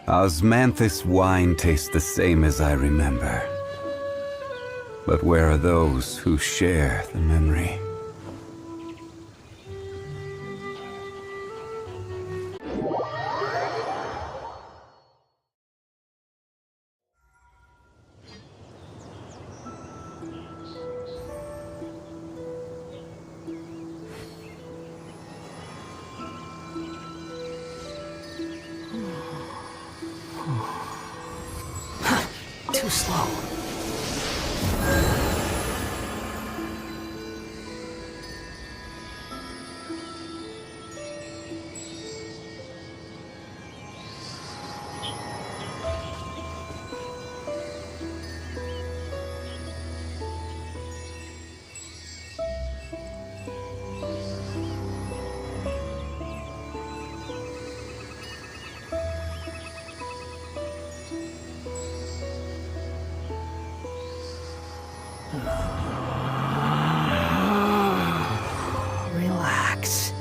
Osmanthus wine tastes the same as I remember. But where are those who share the memory? Too slow. Relax.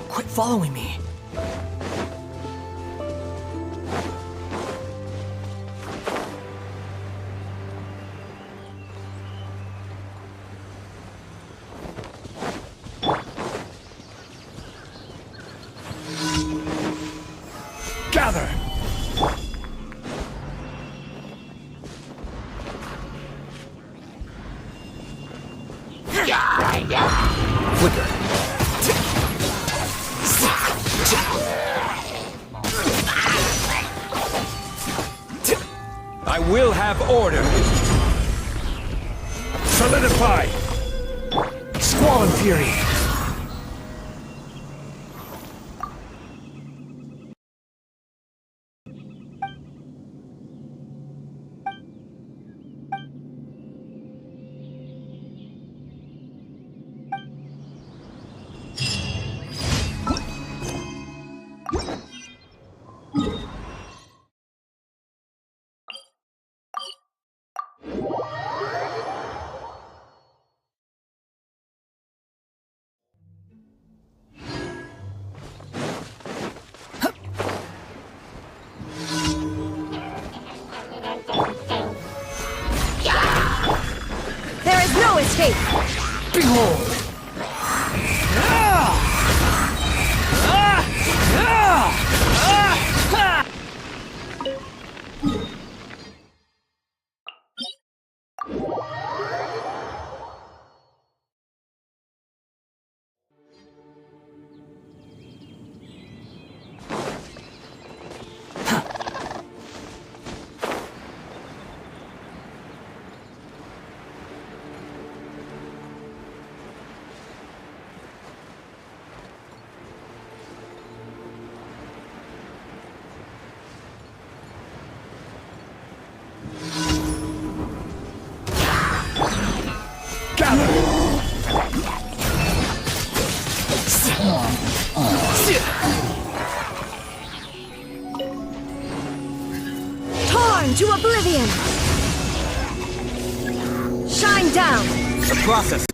Quit following me. Gather! Flicker. I will have order. Solidify! Squall and Fury! There is no escape! Behold! Torn to oblivion! Shine down! The process.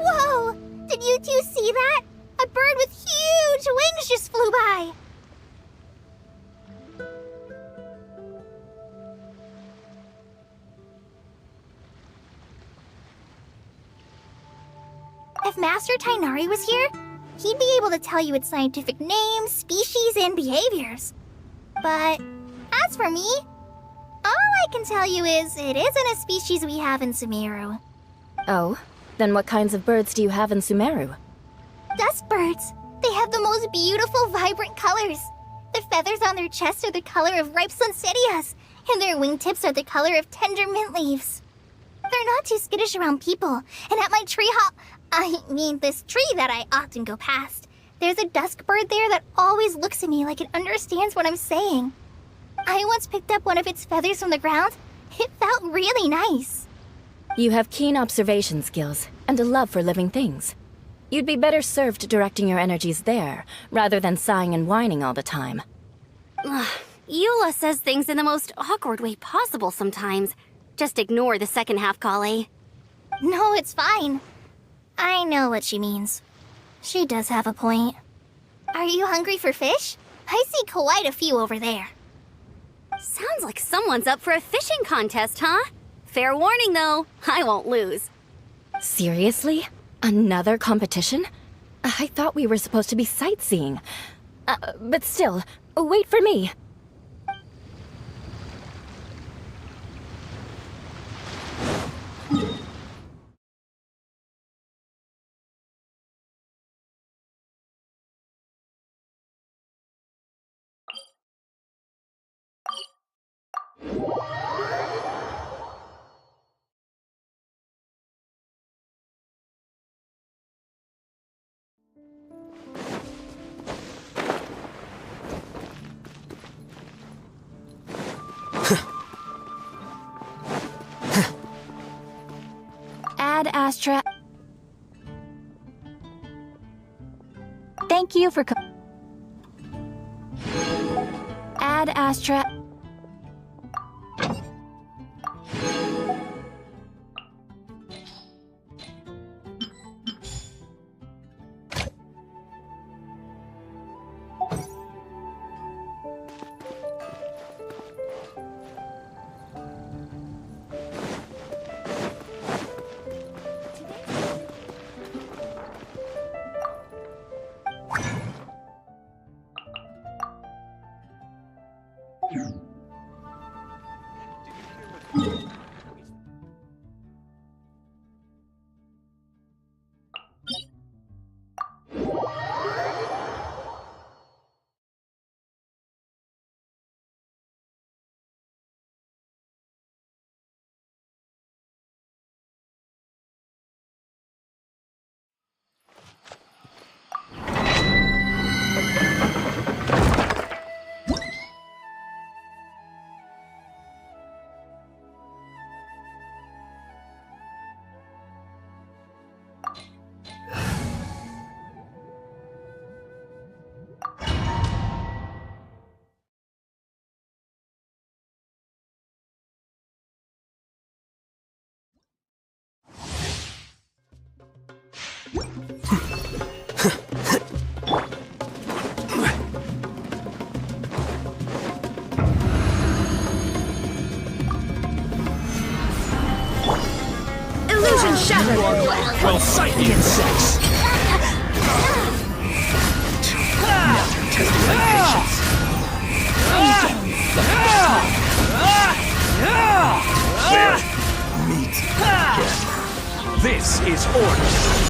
Whoa! Did you two see that? A flew by. If Master Tainari was here, he'd be able to tell you its scientific names, species, and behaviors. But as for me, all I can tell you is it isn't a species we have in Sumeru. Oh? Then what kinds of birds do you have in Sumeru? Dust birds. They have the most beautiful, vibrant colors. The feathers on their chests are the color of ripe sunsettias, and their wingtips are the color of tender mint leaves. They're not too skittish around people, and at my this tree that I often go past, there's a dusk bird there that always looks at me like it understands what I'm saying. I once picked up one of its feathers from the ground. It felt really nice. You have keen observation skills, and a love for living things. You'd be better served directing your energies there, rather than sighing and whining all the time. Eula says things in the most awkward way possible sometimes. Just ignore the second half, Kale. No, it's fine. I know what she means. She does have a point. Are you hungry for fish? I see quite a few over there. Sounds like someone's up for a fishing contest, huh? Fair warning, though. I won't lose. Seriously? Another competition? I thought we were supposed to be sightseeing. But still, wait for me. Ad Astra. Thank you for Ad Astra. Illusion shattered! We'll sight the insects! Test your patience. Meet. This is order.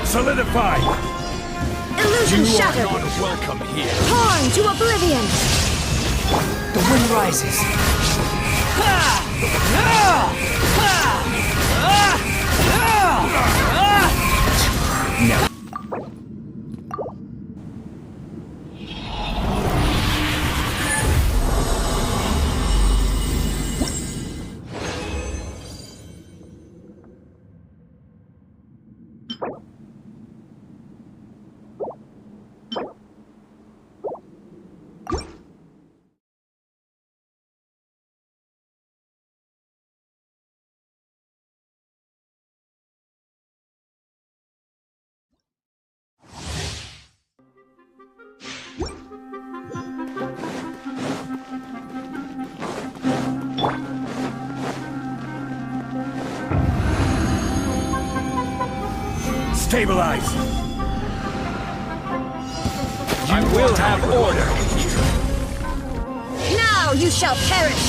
Solidify! Illusion You are shattered. not welcome here. Torn to oblivion. The wind rises. No. Stabilize! I will have order here. Now you shall perish.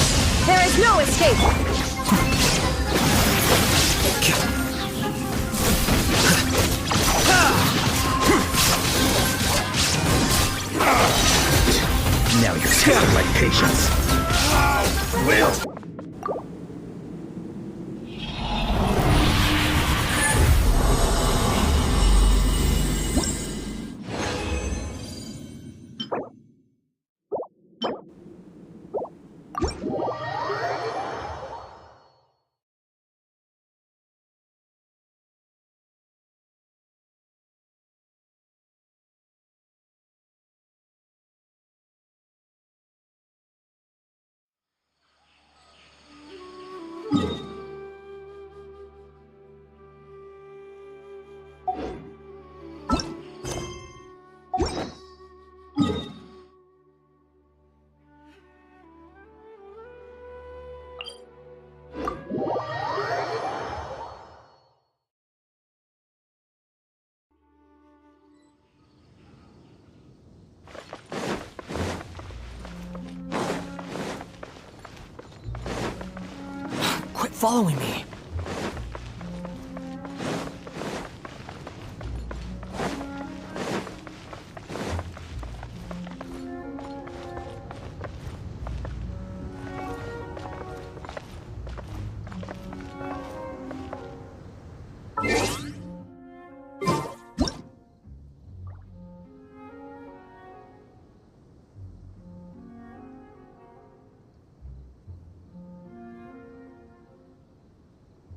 There is no escape. Now you're testing my patience. Will. Quit following me.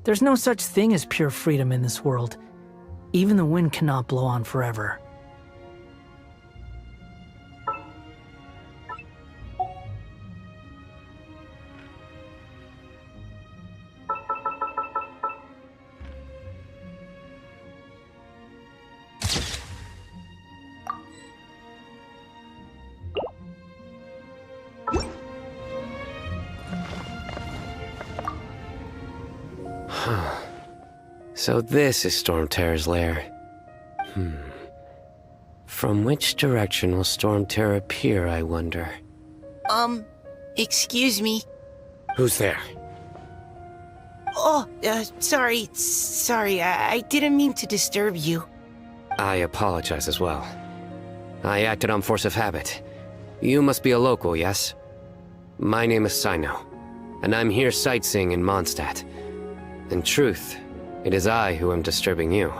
There's no such thing as pure freedom in this world. Even the wind cannot blow on forever. So this is Storm Terror's lair. From which direction will Storm Terror appear, I wonder? Excuse me. Who's there? Oh, sorry, I didn't mean to disturb you. I apologize as well. I acted on force of habit. You must be a local, yes? My name is Sino, and I'm here sightseeing in Mondstadt. In truth, it is I who am disturbing you.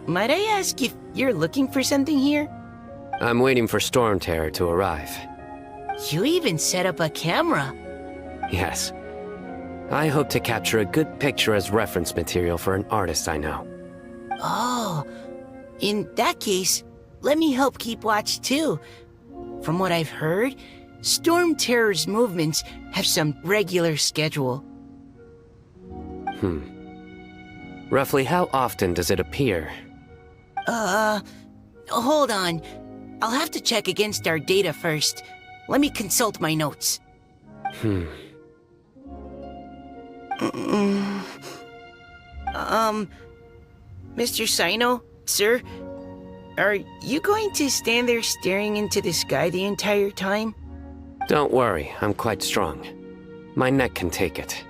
Might I ask if you're looking for something here? I'm waiting for Storm Terror to arrive. You even set up a camera. Yes. I hope to capture a good picture as reference material for an artist I know. Oh, in that case, let me help keep watch too. From what I've heard, Storm Terror's movements have some regular schedule. Roughly how often does it appear? Hold on. I'll have to check against our data first. Let me consult my notes. Mr. Sino, sir? Are you going to stand there staring into the sky the entire time? Don't worry, I'm quite strong. My neck can take it.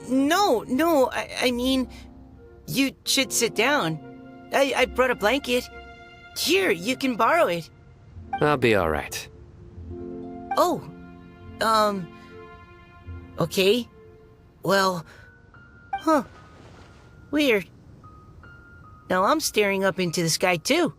No, I mean, You should sit down. I brought a blanket. Here, you can borrow it. I'll be alright. Oh, okay. Well, weird. Now I'm staring up into the sky too.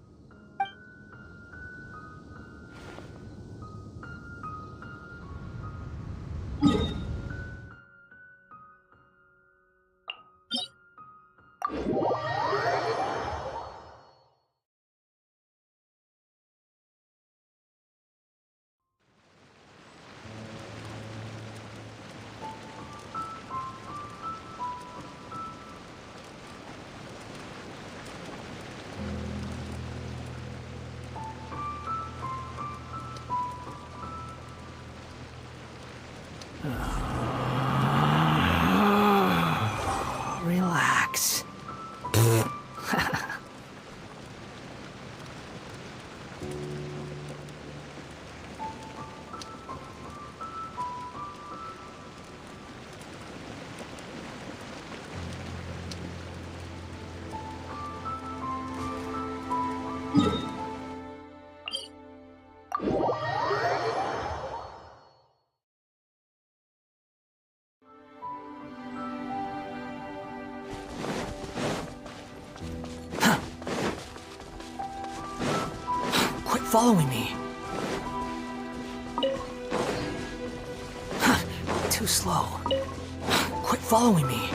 Relax. Quit following me. Too slow. Quit following me.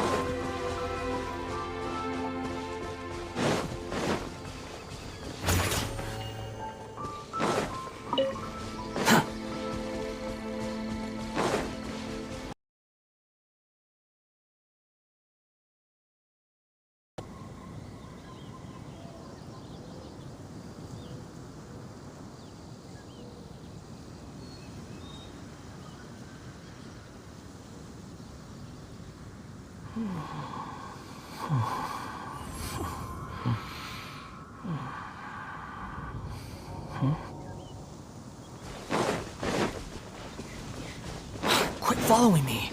Quit following me.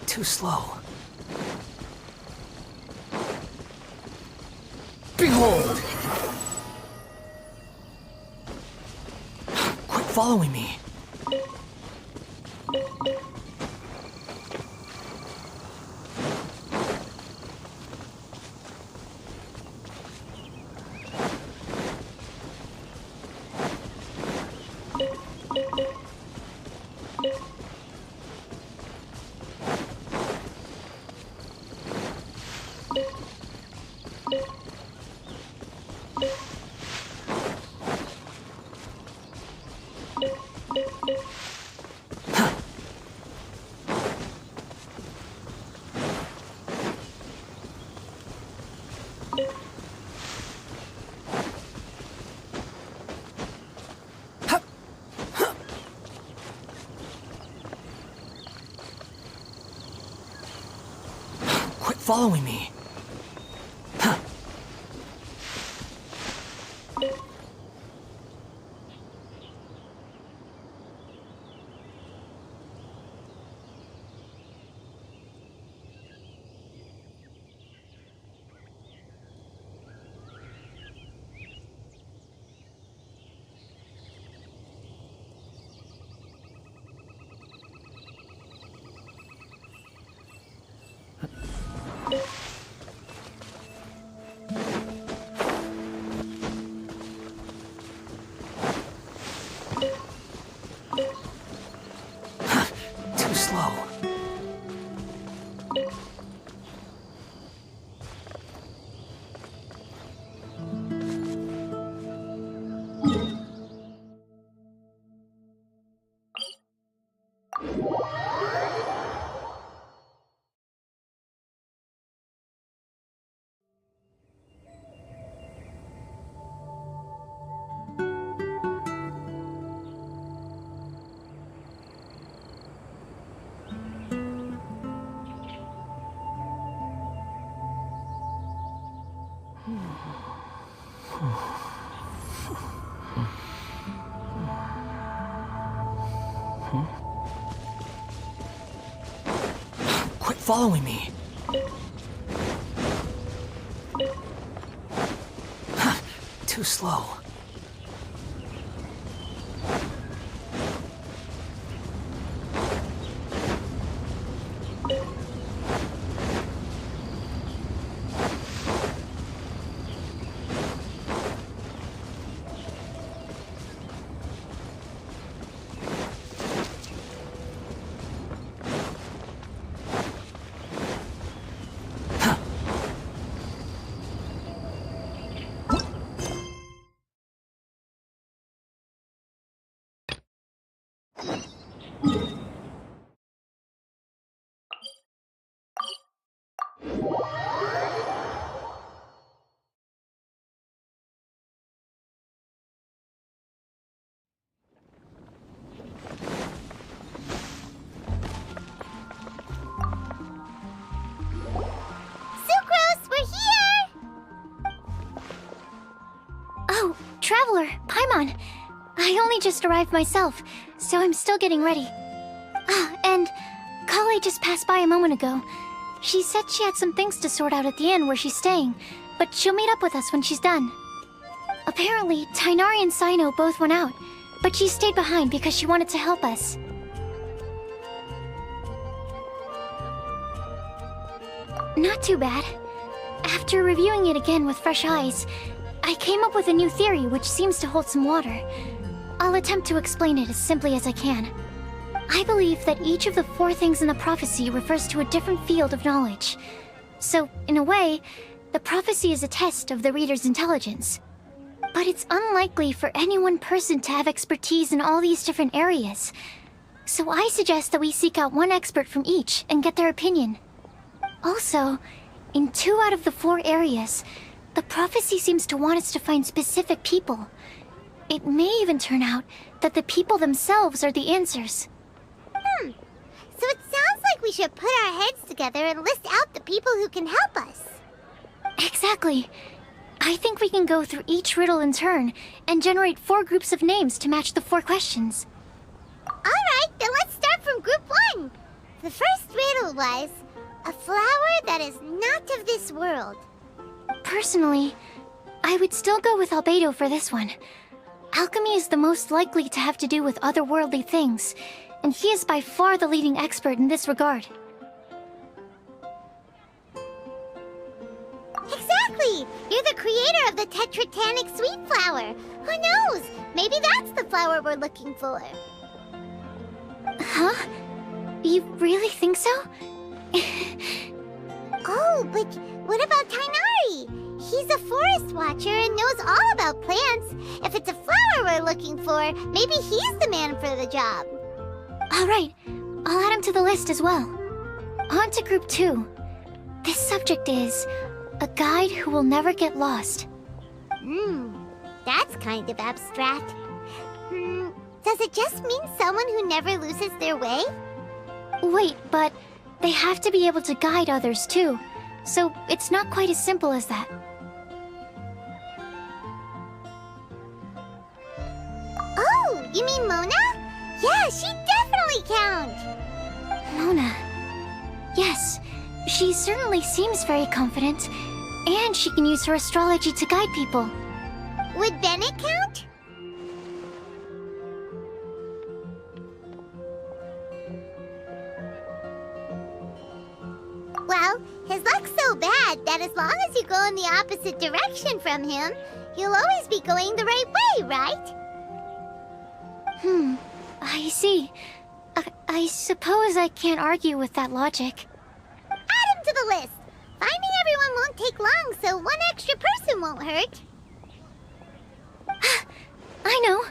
Too slow. Behold! Quit following me. Quit following me. following me. Too slow. Sucrose, we're here! Oh, Traveler, Paimon. I only just arrived myself, so I'm still getting ready. Ah, and Kale just passed by a moment ago. She said she had some things to sort out at the inn where she's staying, but she'll meet up with us when she's done. Apparently, Tainari and Sino both went out, but she stayed behind because she wanted to help us. Not too bad. After reviewing it again with fresh eyes, I came up with a new theory which seems to hold some water. I'll attempt to explain it as simply as I can. I believe that each of the 4 things in the prophecy refers to a different field of knowledge. So, in a way, the prophecy is a test of the reader's intelligence. But it's unlikely for any one person to have expertise in all these different areas. So I suggest that we seek out one expert from each and get their opinion. Also, in 2 out of the 4 areas, the prophecy seems to want us to find specific people. It may even turn out that the people themselves are the answers. So it sounds like we should put our heads together and list out the people who can help us. Exactly. I think we can go through each riddle in turn and generate 4 groups of names to match the 4 questions. Alright, then let's start from group 1. The first riddle was, a flower that is not of this world. Personally, I would still go with Albedo for this one. Alchemy is the most likely to have to do with otherworldly things, and he is by far the leading expert in this regard. Exactly! You're the creator of the tetratanic sweet flower. Who knows? Maybe that's the flower we're looking for. Huh? You really think so? Oh, but what about Tainari? He's a forest watcher and knows all about plants. If it's a flower we're looking for, maybe he's the man for the job. Alright, I'll add him to the list as well. On to group 2. This subject is a guide who will never get lost. That's kind of abstract. Does it just mean someone who never loses their way? Wait, but they have to be able to guide others too, so it's not quite as simple as that. Oh, you mean Mona? Yeah, she definitely counts. Mona. Yes, she certainly seems very confident, and she can use her astrology to guide people. Would Bennett count? Well, his luck's so bad that as long as you go in the opposite direction from him, you'll always be going the right way, right? I see. I suppose I can't argue with that logic. Add him to the list. Finding everyone won't take long, so one extra person won't hurt. I know.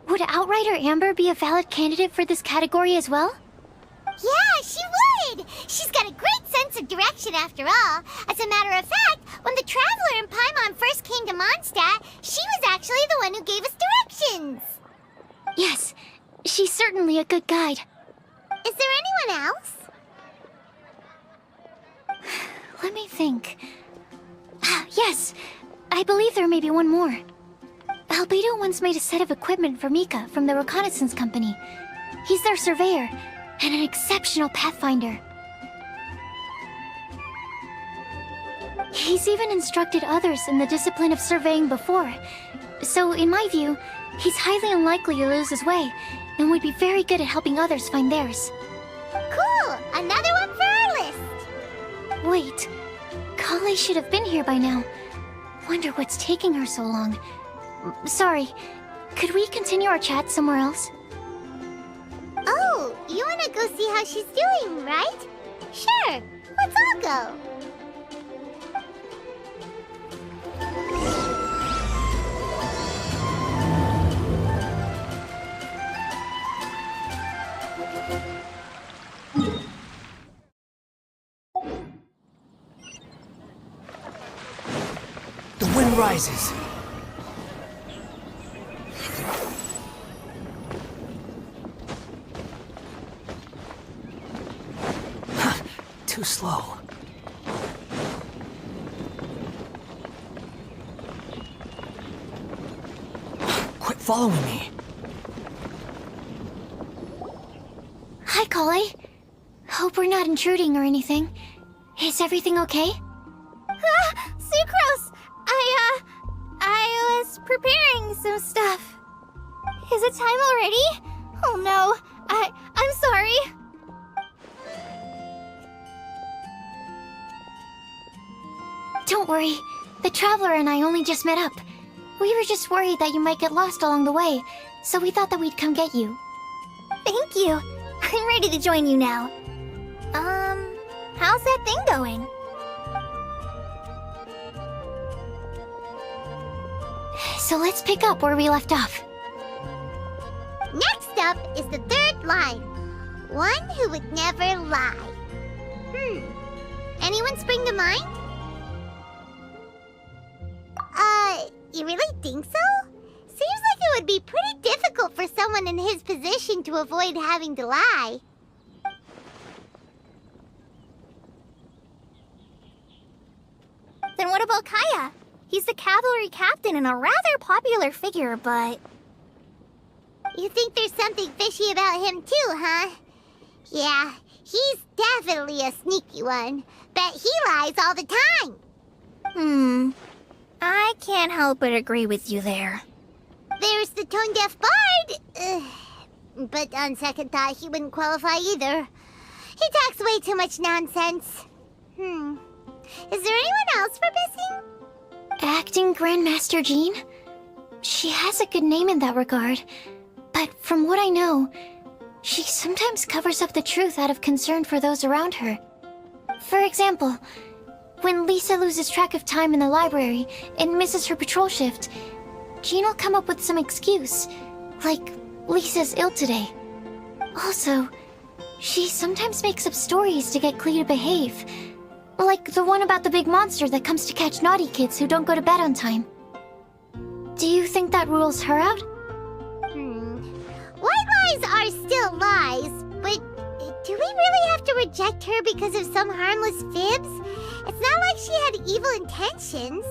Would Outrider Amber be a valid candidate for this category as well? Yeah, she would! She's got a great sense of direction after all. As a matter of fact, when the Traveler and Paimon first came to Mondstadt, she was actually the one who gave us directions. Yes, she's certainly a good guide. Is there anyone else? Let me think. Yes, I believe there may be one more. Albedo once made a set of equipment for Mika from the reconnaissance company. He's their surveyor, and an exceptional pathfinder. He's even instructed others in the discipline of surveying before. So, in my view, he's highly unlikely to lose his way, and would be very good at helping others find theirs. Cool! Another one for our list! Wait, Kale should have been here by now. Wonder what's taking her so long. Sorry, could we continue our chat somewhere else? Oh, you wanna go see how she's doing, right? Sure, let's all go. The wind rises. Too slow. Quit following me. Hi, Kale. Hope we're not intruding or anything. Is everything okay? Sucrose! I was preparing some stuff. Is it time already? Oh no, I'm sorry. Don't worry. The Traveler and I only just met up. We were just worried that you might get lost along the way, so we thought that we'd come get you. Thank you. I'm ready to join you now. How's that thing going? So let's pick up where we left off. Next up is the third line. One who would never lie. Anyone spring to mind? You really think so? Seems like it would be pretty difficult for someone in his position to avoid having to lie. Then what about Kaya? He's the cavalry captain and a rather popular figure, but... You think there's something fishy about him too, huh? Yeah, he's definitely a sneaky one. Bet he lies all the time. I can't help but agree with you there. There's the tone-deaf bard. But on second thought, he wouldn't qualify either. He talks way too much nonsense. Is there anyone else we're missing? Acting Grandmaster Jean? She has a good name in that regard. But from what I know, she sometimes covers up the truth out of concern for those around her. For example, when Lisa loses track of time in the library and misses her patrol shift, Jean will come up with some excuse, like Lisa's ill today. Also, she sometimes makes up stories to get Klee to behave, like the one about the big monster that comes to catch naughty kids who don't go to bed on time. Do you think that rules her out? White lies are still lies, but do we really have to reject her because of some harmless fibs? It's not like she had evil intentions.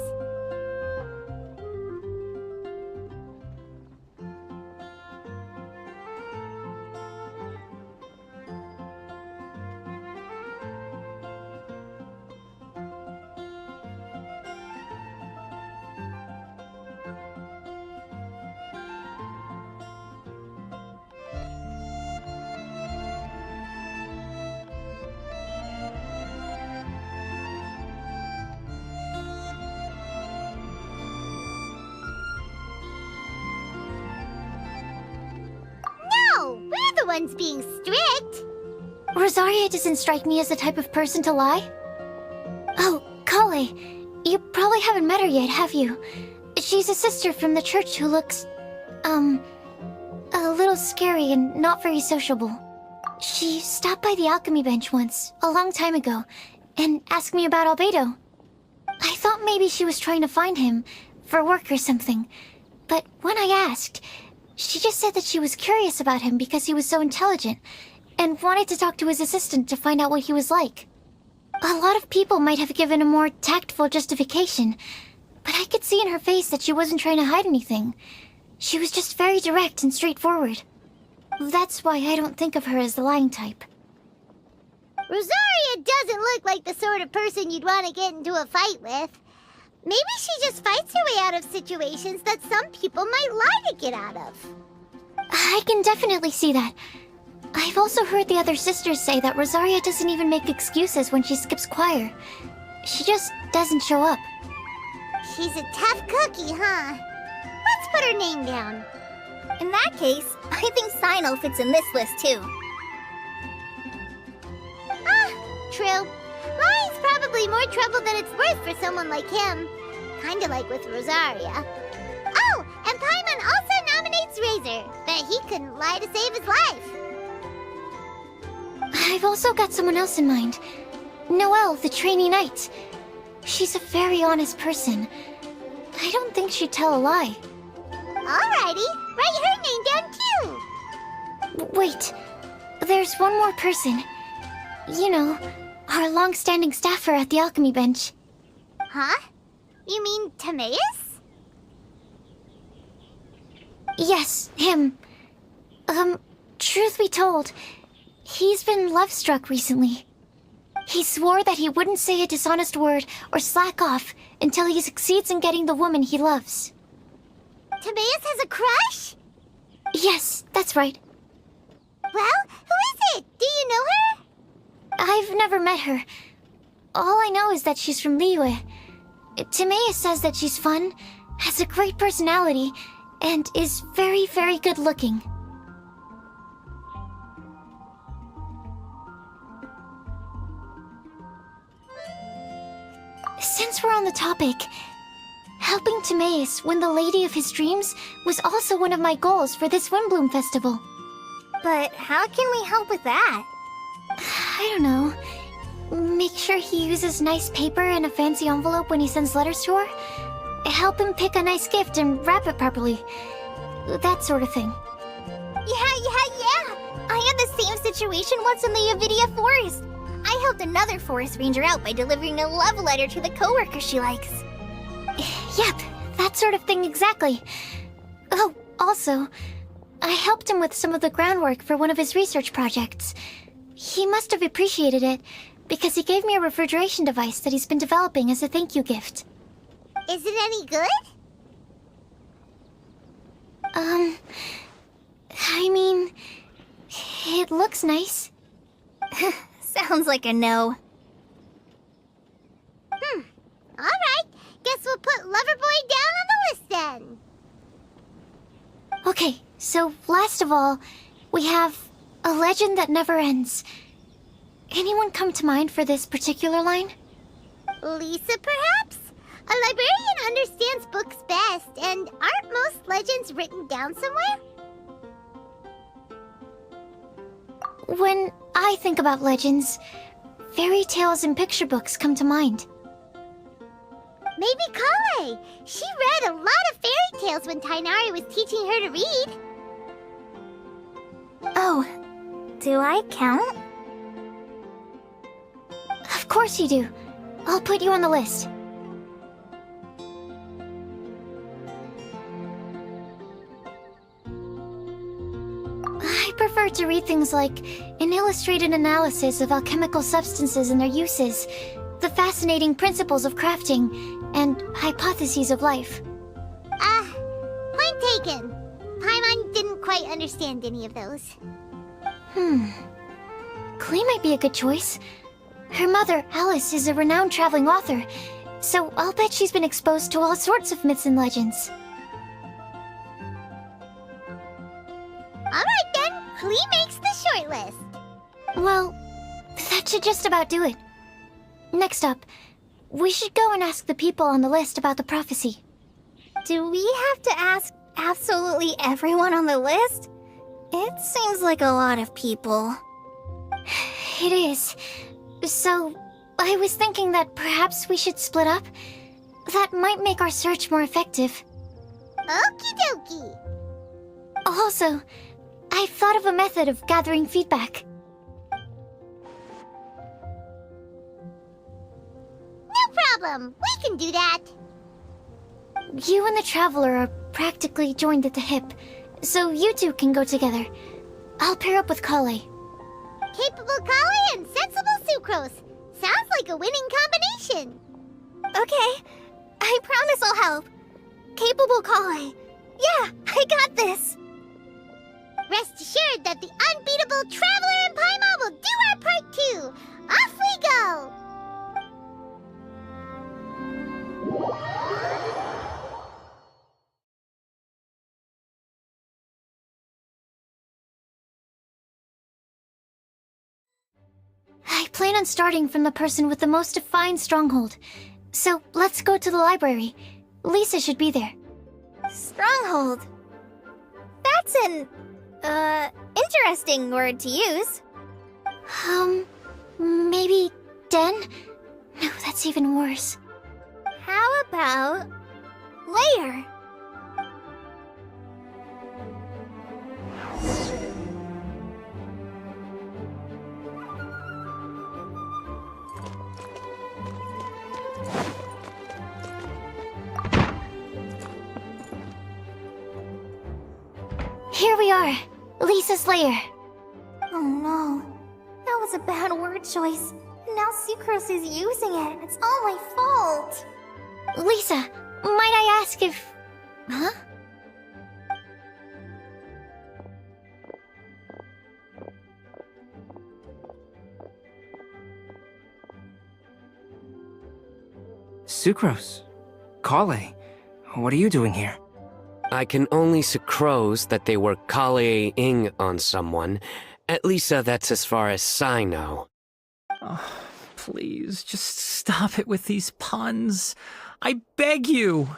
We're the ones being strict. Rosaria doesn't strike me as the type of person to lie. Oh, Kale, you probably haven't met her yet, have you? She's a sister from the church who looks, a little scary and not very sociable. She stopped by the alchemy bench once, a long time ago, and asked me about Albedo. I thought maybe she was trying to find him, for work or something. But when I asked, she just said that she was curious about him because he was so intelligent, and wanted to talk to his assistant to find out what he was like. A lot of people might have given a more tactful justification, but I could see in her face that she wasn't trying to hide anything. She was just very direct and straightforward. That's why I don't think of her as the lying type. Rosaria doesn't look like the sort of person you'd want to get into a fight with. Maybe she just fights her way out of situations that some people might lie to get out of. I can definitely see that. I've also heard the other sisters say that Rosaria doesn't even make excuses when she skips choir. She just doesn't show up. She's a tough cookie, huh? Let's put her name down. In that case, I think Sino fits in this list too. Ah, true. Lying's probably more trouble than it's worth for someone like him. Kinda like with Rosaria. Oh, and Paimon also nominates Razor, but he couldn't lie to save his life. I've also got someone else in mind. Noelle, the trainee knight. She's a very honest person. I don't think she'd tell a lie. Alrighty, write her name down too. Wait, there's one more person. You know, our long-standing staffer at the alchemy bench. Huh? You mean Timaeus? Yes, him. Truth be told, he's been love-struck recently. He swore that he wouldn't say a dishonest word or slack off until he succeeds in getting the woman he loves. Timaeus has a crush? Yes, that's right. Well, who is it? Do you know her? I've never met her. All I know is that she's from Liyue. Timaeus says that she's fun, has a great personality, and is very, very good looking. Since we're on the topic, helping Timaeus win the lady of his dreams was also one of my goals for this Windblume Festival. But how can we help with that? I don't know. Make sure he uses nice paper and a fancy envelope when he sends letters to her. Help him pick a nice gift and wrap it properly. That sort of thing. Yeah. I had the same situation once in the Avidia Forest. I helped another forest ranger out by delivering a love letter to the coworker she likes. Yep, that sort of thing exactly. Oh, also, I helped him with some of the groundwork for one of his research projects. He must have appreciated it, because he gave me a refrigeration device that he's been developing as a thank you gift. Is it any good? I mean, it looks nice. Sounds like a no. Alright, guess we'll put Loverboy down on the list then. Okay, so last of all, we have a legend that never ends. Anyone come to mind for this particular line? Lisa, perhaps? A librarian understands books best, and aren't most legends written down somewhere? When I think about legends, fairy tales and picture books come to mind. Maybe Kale. She read a lot of fairy tales when Tainari was teaching her to read. Oh, Do I count? of course you do. I'll put you on the list. I prefer to read things like an illustrated analysis of alchemical substances and their uses, the fascinating principles of crafting, and hypotheses of life. Point taken. Paimon didn't quite understand any of those. Klee might be a good choice. Her mother, Alice, is a renowned traveling author, so I'll bet she's been exposed to all sorts of myths and legends. Alright then, Klee makes the short list. Well, that should just about do it. Next up, we should go and ask the people on the list about the prophecy. Do we have to ask absolutely everyone on the list? It seems like a lot of people. It is. So, I was thinking that perhaps we should split up. That might make our search more effective. Okie dokie. Also, I've thought of a method of gathering feedback. No problem. We can do that. You and the Traveler are practically joined at the hip, so you two can go together. I'll pair up with Kale. Capable Kali and sensible sucrose. Sounds like a winning combination. Okay, I promise I'll help. Capable Kali. Yeah, I got this. Rest assured that the unbeatable Traveler and Paimon will do our part too. Off we go! I plan on starting from the person with the most defined stronghold. So let's go to the library. Lisa should be there. Stronghold. That's an, interesting word to use. Maybe den? No, that's even worse. How about layer? Here we are, Lisa's lair. Oh no, that was a bad word choice. And now Sucrose is using it. It's all my fault. Lisa, might I ask if... Huh? Sucrose. Kale. What are you doing here? I can only sucrose that they were Kale-ing on someone. At least that's as far as I know. Oh, please, just stop it with these puns. I beg you.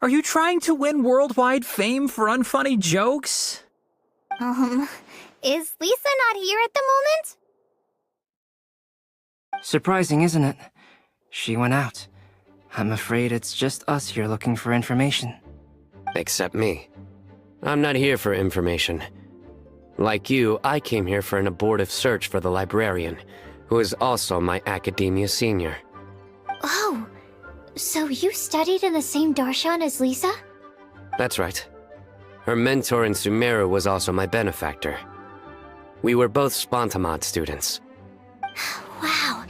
Are you trying to win worldwide fame for unfunny jokes? Is Lisa not here at the moment? Surprising, isn't it? She went out. I'm afraid it's just us here looking for information. Except me. I'm not here for information. Like you, I came here for an abortive search for the librarian, who is also my academia senior. Oh, so you studied in the same darshan as Lisa? That's right. Her mentor in Sumeru was also my benefactor. We were both Spontamod students. Wow,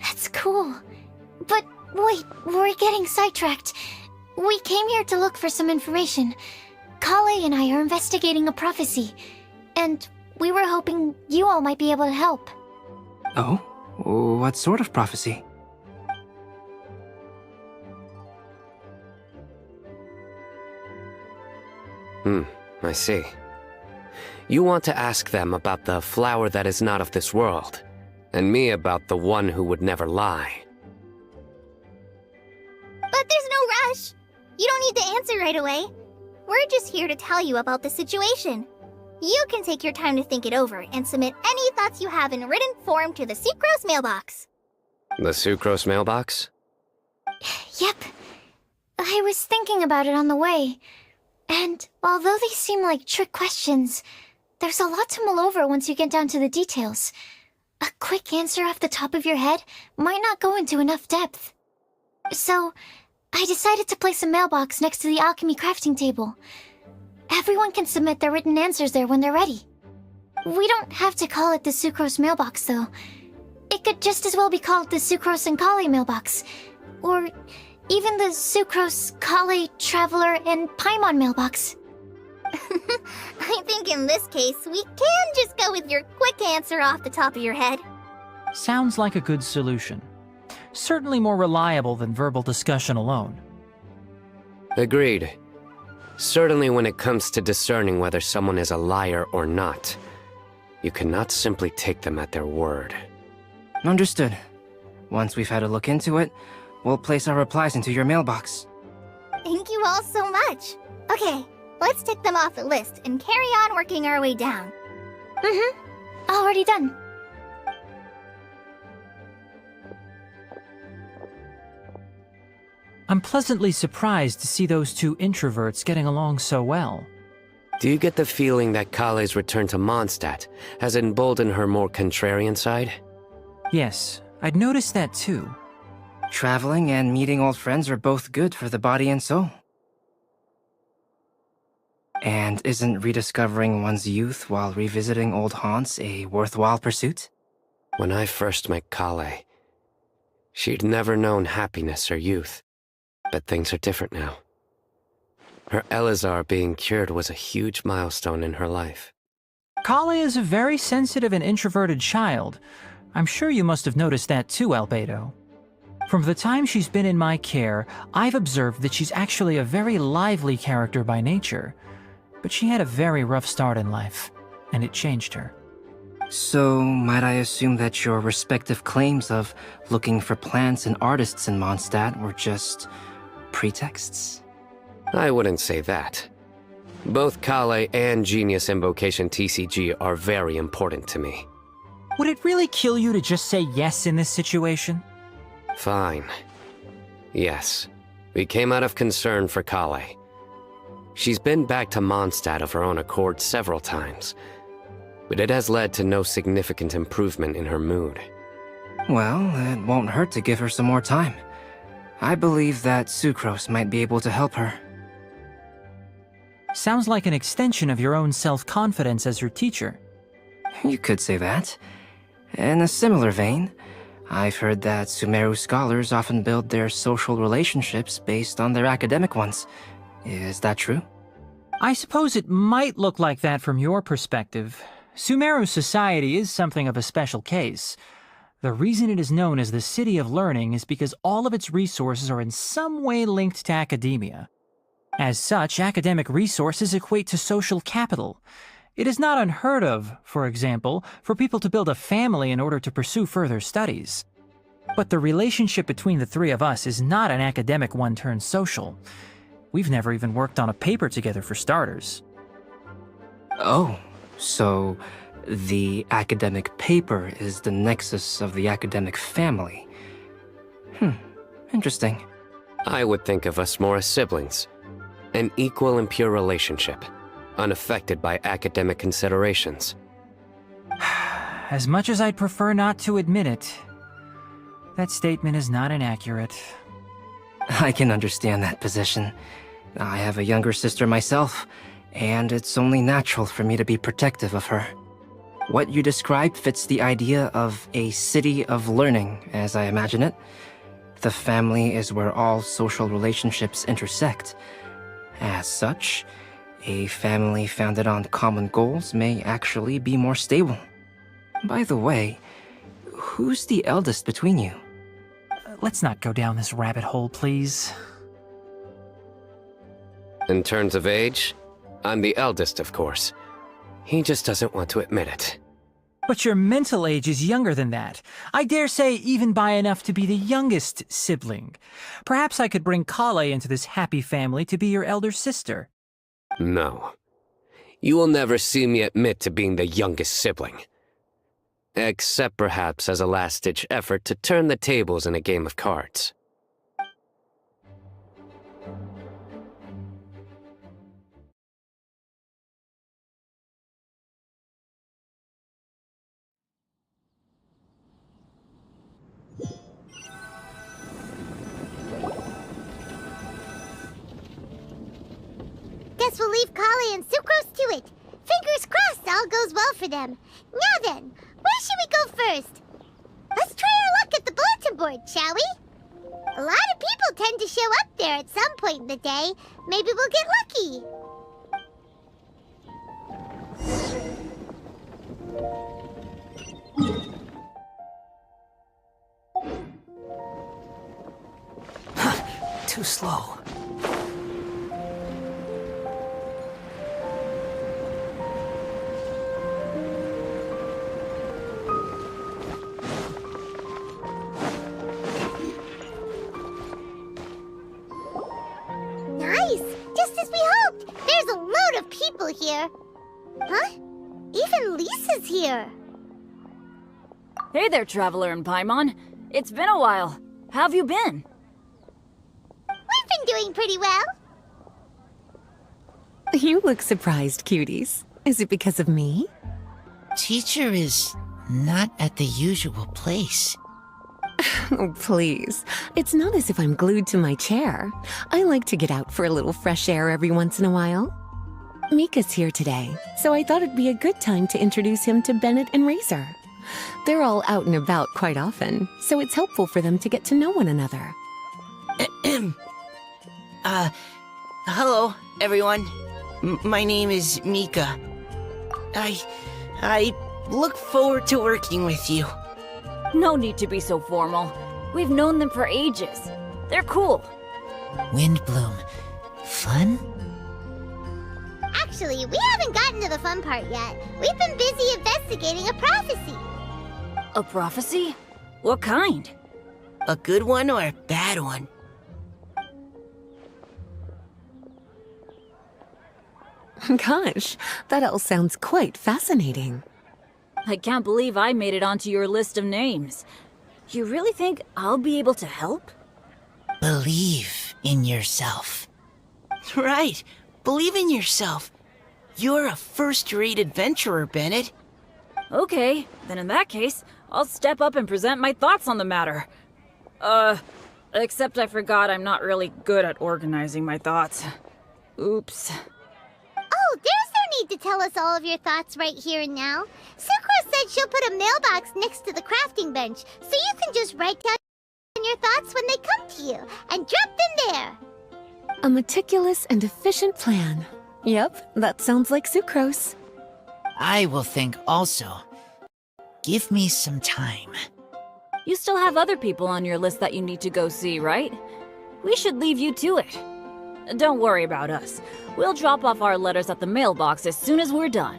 that's cool. But wait, we're getting sidetracked. We came here to look for some information. Kale and I are investigating a prophecy, and we were hoping you all might be able to help. Oh? What sort of prophecy? I see. You want to ask them about the flower that is not of this world, and me about the one who would never lie. But there's no rush. You don't need to answer right away. We're just here to tell you about the situation. You can take your time to think it over and submit any thoughts you have in written form to the Sucrose mailbox. The Sucrose mailbox? Yep. I was thinking about it on the way. And although they seem like trick questions, there's a lot to mull over once you get down to the details. A quick answer off the top of your head might not go into enough depth. So, I decided to place a mailbox next to the alchemy crafting table. Everyone can submit their written answers there when they're ready. We don't have to call it the Sucrose mailbox, though. It could just as well be called the Sucrose and Kale mailbox. Or even the Sucrose, Kale, Traveler, and Paimon mailbox. I think in this case, we can just go with your quick answer off the top of your head. Sounds like a good solution. Certainly more reliable than verbal discussion alone. Agreed. Certainly when it comes to discerning whether someone is a liar or not, you cannot simply take them at their word. Understood. Once we've had a look into it, we'll place our replies into your mailbox. Thank you all so much. Okay, let's tick them off the list and carry on working our way down. Already done. I'm pleasantly surprised to see those two introverts getting along so well. Do you get the feeling that Kale's return to Mondstadt has emboldened her more contrarian side? Yes, I'd noticed that too. Traveling and meeting old friends are both good for the body and soul. And isn't rediscovering one's youth while revisiting old haunts a worthwhile pursuit? When I first met Kale, she'd never known happiness or youth. But things are different now. Her Elazar being cured was a huge milestone in her life. Kale is a very sensitive and introverted child. I'm sure you must have noticed that too, Albedo. From the time she's been in my care, I've observed that she's actually a very lively character by nature. But she had a very rough start in life, and it changed her. So, might I assume that your respective claims of looking for plants and artists in Mondstadt were just pretexts? I wouldn't say that. Both Kale and Genius Invocation TCG are very important to me. Would it really kill you to just say yes in this situation? Fine. Yes. We came out of concern for Kale. She's been back to Mondstadt of her own accord several times, but it has led to no significant improvement in her mood. Well, it won't hurt to give her some more time. I believe that Sucrose might be able to help her. Sounds like an extension of your own self-confidence as her teacher. You could say that. In a similar vein, I've heard that Sumeru scholars often build their social relationships based on their academic ones. Is that true? I suppose it might look like that from your perspective. Sumeru society is something of a special case. The reason it is known as the City of Learning is because all of its resources are in some way linked to academia. As such, academic resources equate to social capital. It is not unheard of, for example, for people to build a family in order to pursue further studies. But the relationship between the three of us is not an academic one turned social. We've never even worked on a paper together for starters. Oh, so the academic paper is the nexus of the academic family. Interesting. I would think of us more as siblings. An equal and pure relationship, unaffected by academic considerations. As much as I'd prefer not to admit it, that statement is not inaccurate. I can understand that position. I have a younger sister myself, and it's only natural for me to be protective of her. What you describe fits the idea of a city of learning, as I imagine it. The family is where all social relationships intersect. As such, a family founded on common goals may actually be more stable. By the way, who's the eldest between you? Let's not go down this rabbit hole, please. In terms of age, I'm the eldest, of course. He just doesn't want to admit it. But your mental age is younger than that. I dare say even by enough to be the youngest sibling. Perhaps I could bring Kale into this happy family to be your elder sister. No. You will never see me admit to being the youngest sibling. Except perhaps as a last-ditch effort to turn the tables in a game of cards. Guess we'll leave Kale and Sucrose to it. Fingers crossed all goes well for them. Now then, where should we go first? Let's try our luck at the bulletin board, shall we? A lot of people tend to show up there at some point in the day. Maybe we'll get lucky. Too slow. Nice! Just as we hoped! There's a load of people here. Huh? Even Lisa's here. Hey there, Traveler and Paimon. It's been a while. How have you been? We've been doing pretty well. You look surprised, cuties. Is it because of me? Teacher is not at the usual place. Oh, please. It's not as if I'm glued to my chair. I like to get out for a little fresh air every once in a while. Mika's here today, so I thought it'd be a good time to introduce him to Bennett and Razor. They're all out and about quite often, so it's helpful for them to get to know one another. Hello, everyone. My name is Mika. I look forward to working with you. No need to be so formal. We've known them for ages. They're cool. Windblume. Fun? Actually, we haven't gotten to the fun part yet. We've been busy investigating a prophecy. A prophecy? What kind? A good one or a bad one? Gosh, that all sounds quite fascinating. I can't believe I made it onto your list of names. You really think I'll be able to help? Believe in yourself. Right. Believe in yourself. You're a first-rate adventurer, Bennett. Okay, then in that case, I'll step up and present my thoughts on the matter. Except I forgot I'm not really good at organizing my thoughts. Oops. Oh, there's no need to tell us all of your thoughts right here and now. Sucrose said she'll put a mailbox next to the crafting bench, so you can just write down your thoughts when they come to you, and drop them there. A meticulous and efficient plan. Yep, that sounds like Sucrose. I will think also. Give me some time. You still have other people on your list that you need to go see, right? We should leave you to it. Don't worry about us. We'll drop off our letters at the mailbox as soon as we're done.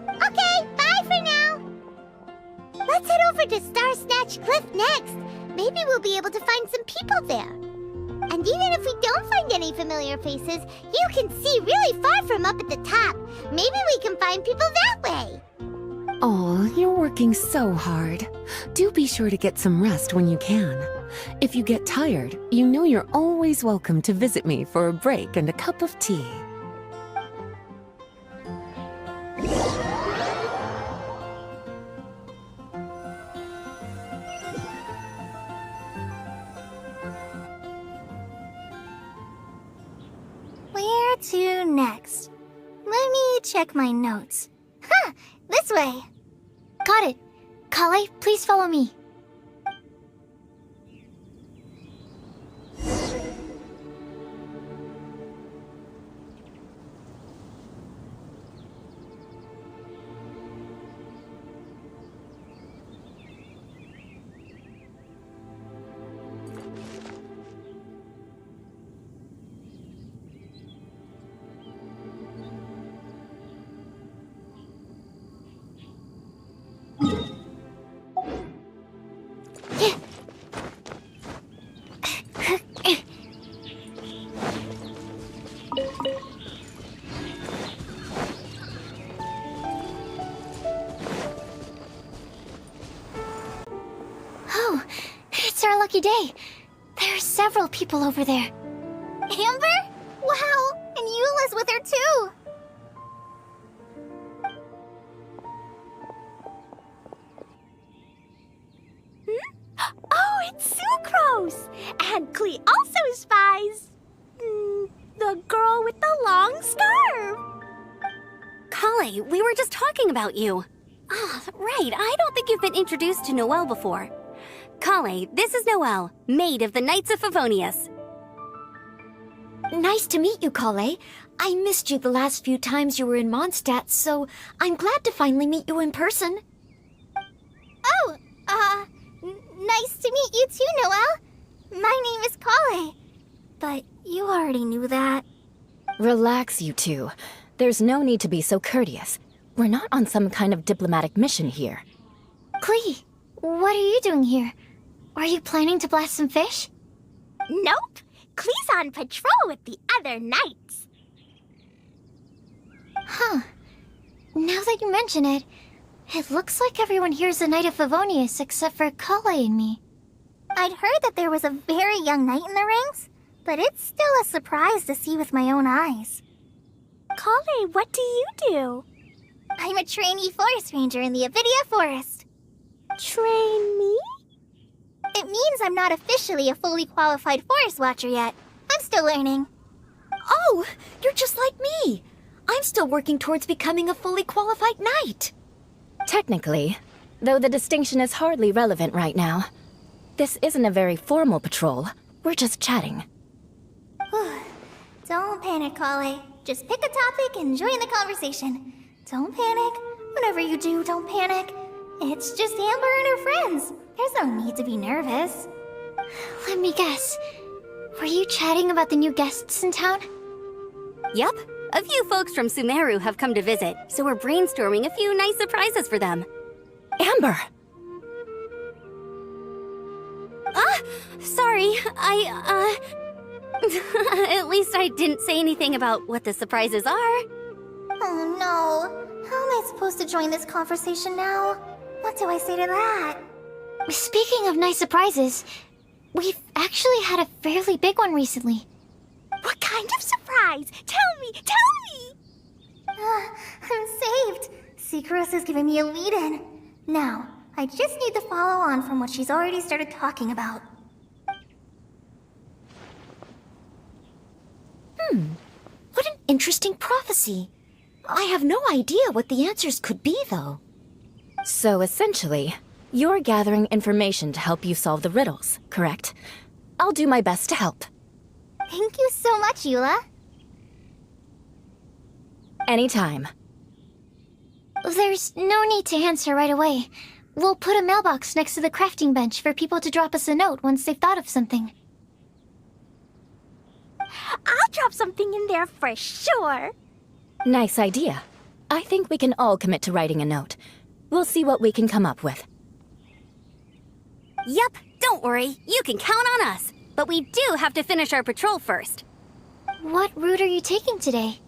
Okay, bye for now. Let's head over to Star Snatch Cliff next. Maybe we'll be able to find some people there. And even if we don't find any familiar faces, you can see really far from up at the top. Maybe we can find people that way. Aw, you're working so hard. Do be sure to get some rest when you can. If you get tired, you know you're always welcome to visit me for a break and a cup of tea. Where to next? Let me check my notes. Huh, this way. Got it. Kale, please follow me. Oh, it's our lucky day. There are several people over there. Amber? Wow, and Eula's with her too. Oh, it's Sucrose! And Klee also spies the girl with the long scarf. Kale, we were just talking about you. Ah, right, I don't think you've been introduced to Noelle before. Kale, this is Noelle, maid of the Knights of Favonius. Nice to meet you, Kale. I missed you the last few times you were in Mondstadt, so I'm glad to finally meet you in person. Oh, nice to meet you too, Noelle. My name is Kale. But you already knew that. Relax, you two. There's no need to be so courteous. We're not on some kind of diplomatic mission here. Klee, what are you doing here? Are you planning to blast some fish? Nope. Klee's on patrol with the other knights. Huh. Now that you mention it, it looks like everyone here is a Knight of Favonius except for Kale and me. I'd heard that there was a very young knight in the ranks, but it's still a surprise to see with my own eyes. Kale, what do you do? I'm a trainee forest ranger in the Avidia Forest. Trainee? It means I'm not officially a fully qualified forest watcher yet. I'm still learning. Oh, you're just like me. I'm still working towards becoming a fully qualified knight. Technically, though the distinction is hardly relevant right now. This isn't a very formal patrol. We're just chatting. Don't panic, Kale. Just pick a topic and join the conversation. Don't panic. Whatever you do, don't panic. It's just Amber and her friends. There's no need to be nervous. Let me guess. Were you chatting about the new guests in town? Yup. A few folks from Sumeru have come to visit, so we're brainstorming a few nice surprises for them. Amber! Sorry, At least I didn't say anything about what the surprises are. Oh no. How am I supposed to join this conversation now? What do I say to that? Speaking of nice surprises, we've actually had a fairly big one recently. What kind of surprise? Tell me! I'm saved. Secros is giving me a lead-in. Now, I just need to follow on from what she's already started talking about. What an interesting prophecy. I have no idea what the answers could be, though. So essentially, you're gathering information to help you solve the riddles, correct? I'll do my best to help. Thank you so much, Eula. Anytime. There's no need to answer right away. We'll put a mailbox next to the crafting bench for people to drop us a note once they've thought of something. I'll drop something in there for sure. Nice idea. I think we can all commit to writing a note. We'll see what we can come up with. Yup, don't worry. You can count on us. But we do have to finish our patrol first. What route are you taking today?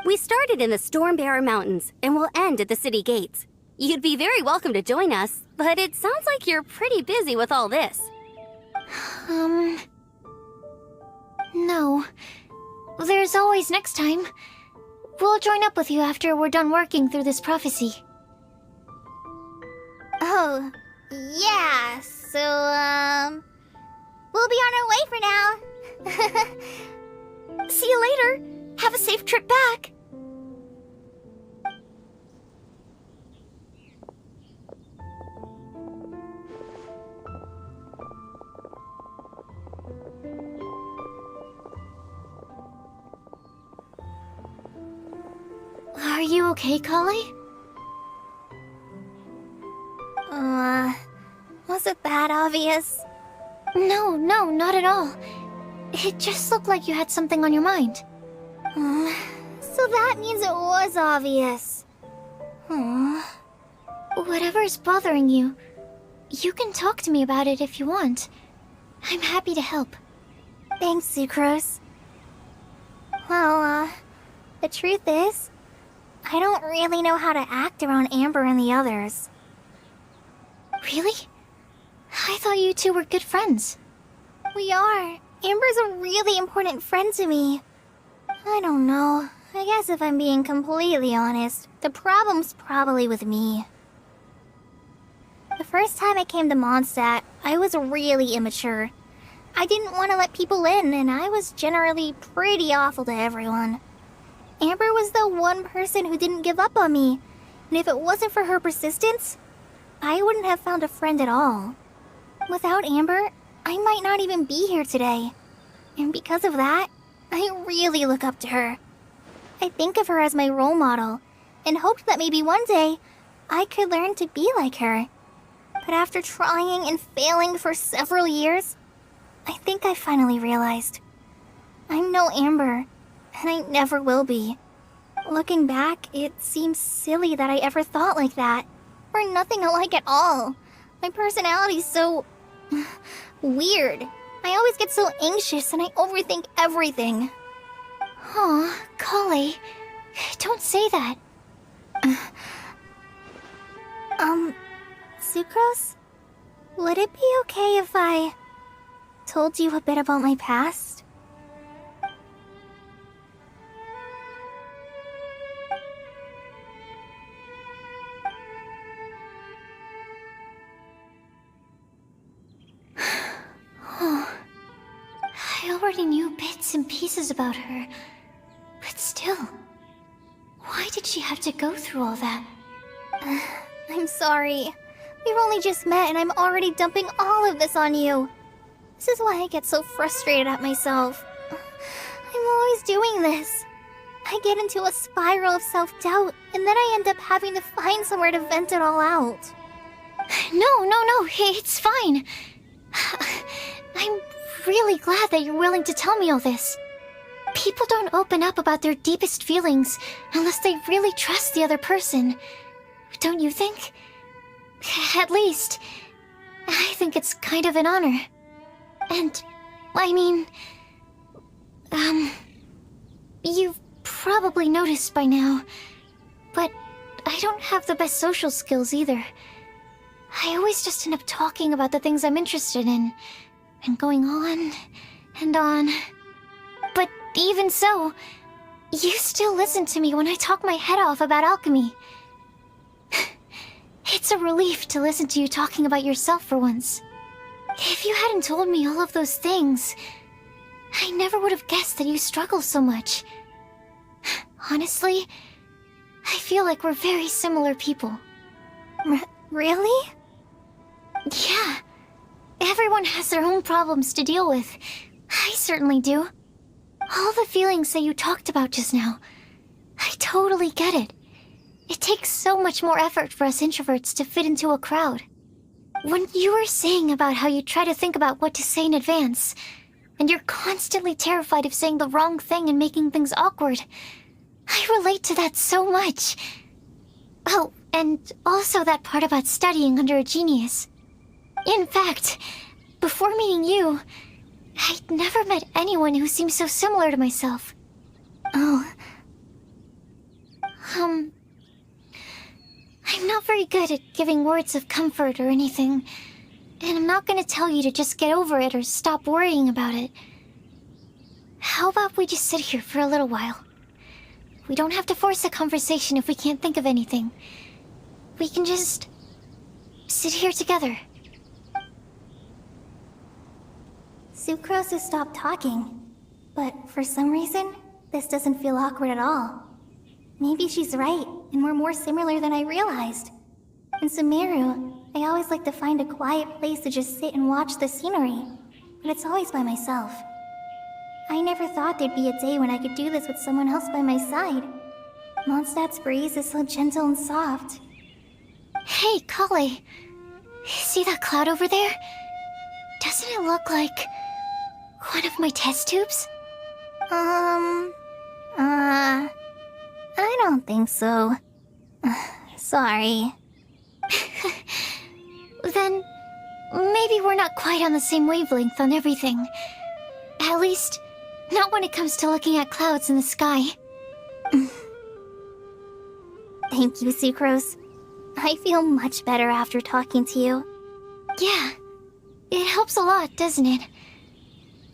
We started in the Stormbearer Mountains, and we'll end at the city gates. You'd be very welcome to join us, but it sounds like you're pretty busy with all this. No. There's always next time. We'll join up with you after we're done working through this prophecy. Oh, yeah, so, we'll be on our way for now. See you later. Have a safe trip back. Are you okay, Kale? Was it that obvious? No, not at all. It just looked like you had something on your mind. So that means it was obvious. Whatever's bothering you, you can talk to me about it if you want. I'm happy to help. Thanks, Sucrose. Well, the truth is, I don't really know how to act around Amber and the others. Really? I thought you two were good friends. We are. Amber's a really important friend to me. I don't know. I guess if I'm being completely honest, the problem's probably with me. The first time I came to Mondstadt, I was really immature. I didn't want to let people in, and I was generally pretty awful to everyone. Amber was the one person who didn't give up on me, and if it wasn't for her persistence, I wouldn't have found a friend at all. Without Amber, I might not even be here today. And because of that, I really look up to her. I think of her as my role model, and hoped that maybe one day, I could learn to be like her. But after trying and failing for several years, I think I finally realized. I'm no Amber, and I never will be. Looking back, it seems silly that I ever thought like that. We're nothing alike at all. My personality's so... weird. I always get so anxious and I overthink everything. Aw, Kale, don't say that. Sucrose? Would it be okay if I told you a bit about my past? I already knew bits and pieces about her, but still. she have to go through all that? I'm sorry. We've only just met and I'm already dumping all of this on you. This is why I get so frustrated at myself. I'm always doing this. I get into a spiral of self-doubt, and then I end up having to find somewhere to vent it all out. No, it's fine. I'm really glad that you're willing to tell me all this. People don't open up about their deepest feelings unless they really trust the other person. Don't you think? At least, I think it's kind of an honor. And, I mean, you've probably noticed by now, but I don't have the best social skills either. I always just end up talking about the things I'm interested in, and going on and on. But even so, you still listen to me when I talk my head off about alchemy. It's a relief to listen to you talking about yourself for once. If you hadn't told me all of those things, I never would have guessed that you struggle so much. Honestly, I feel like we're very similar people. Really? Yeah. Everyone has their own problems to deal with. I certainly do. All the feelings that you talked about just now, I totally get it. It takes so much more effort for us introverts to fit into a crowd. When you were saying about how you try to think about what to say in advance, and you're constantly terrified of saying the wrong thing and making things awkward, I relate to that so much. Oh, and also that part about studying under a genius. In fact, before meeting you, I'd never met anyone who seemed so similar to myself. Oh. I'm not very good at giving words of comfort or anything, and I'm not gonna tell you to just get over it or stop worrying about it. How about we just sit here for a little while? We don't have to force a conversation if we can't think of anything. We can just sit here together. Sucrose has stopped talking, but for some reason, this doesn't feel awkward at all. Maybe she's right, and we're more similar than I realized. In Sumeru, I always like to find a quiet place to just sit and watch the scenery, but it's always by myself. I never thought there'd be a day when I could do this with someone else by my side. Mondstadt's breeze is so gentle and soft. Hey, Kale. See that cloud over there? Doesn't it look like one of my test tubes? I don't think so. Sorry. Then, maybe we're not quite on the same wavelength on everything. At least, not when it comes to looking at clouds in the sky. Thank you, Sucrose. I feel much better after talking to you. Yeah, it helps a lot, doesn't it?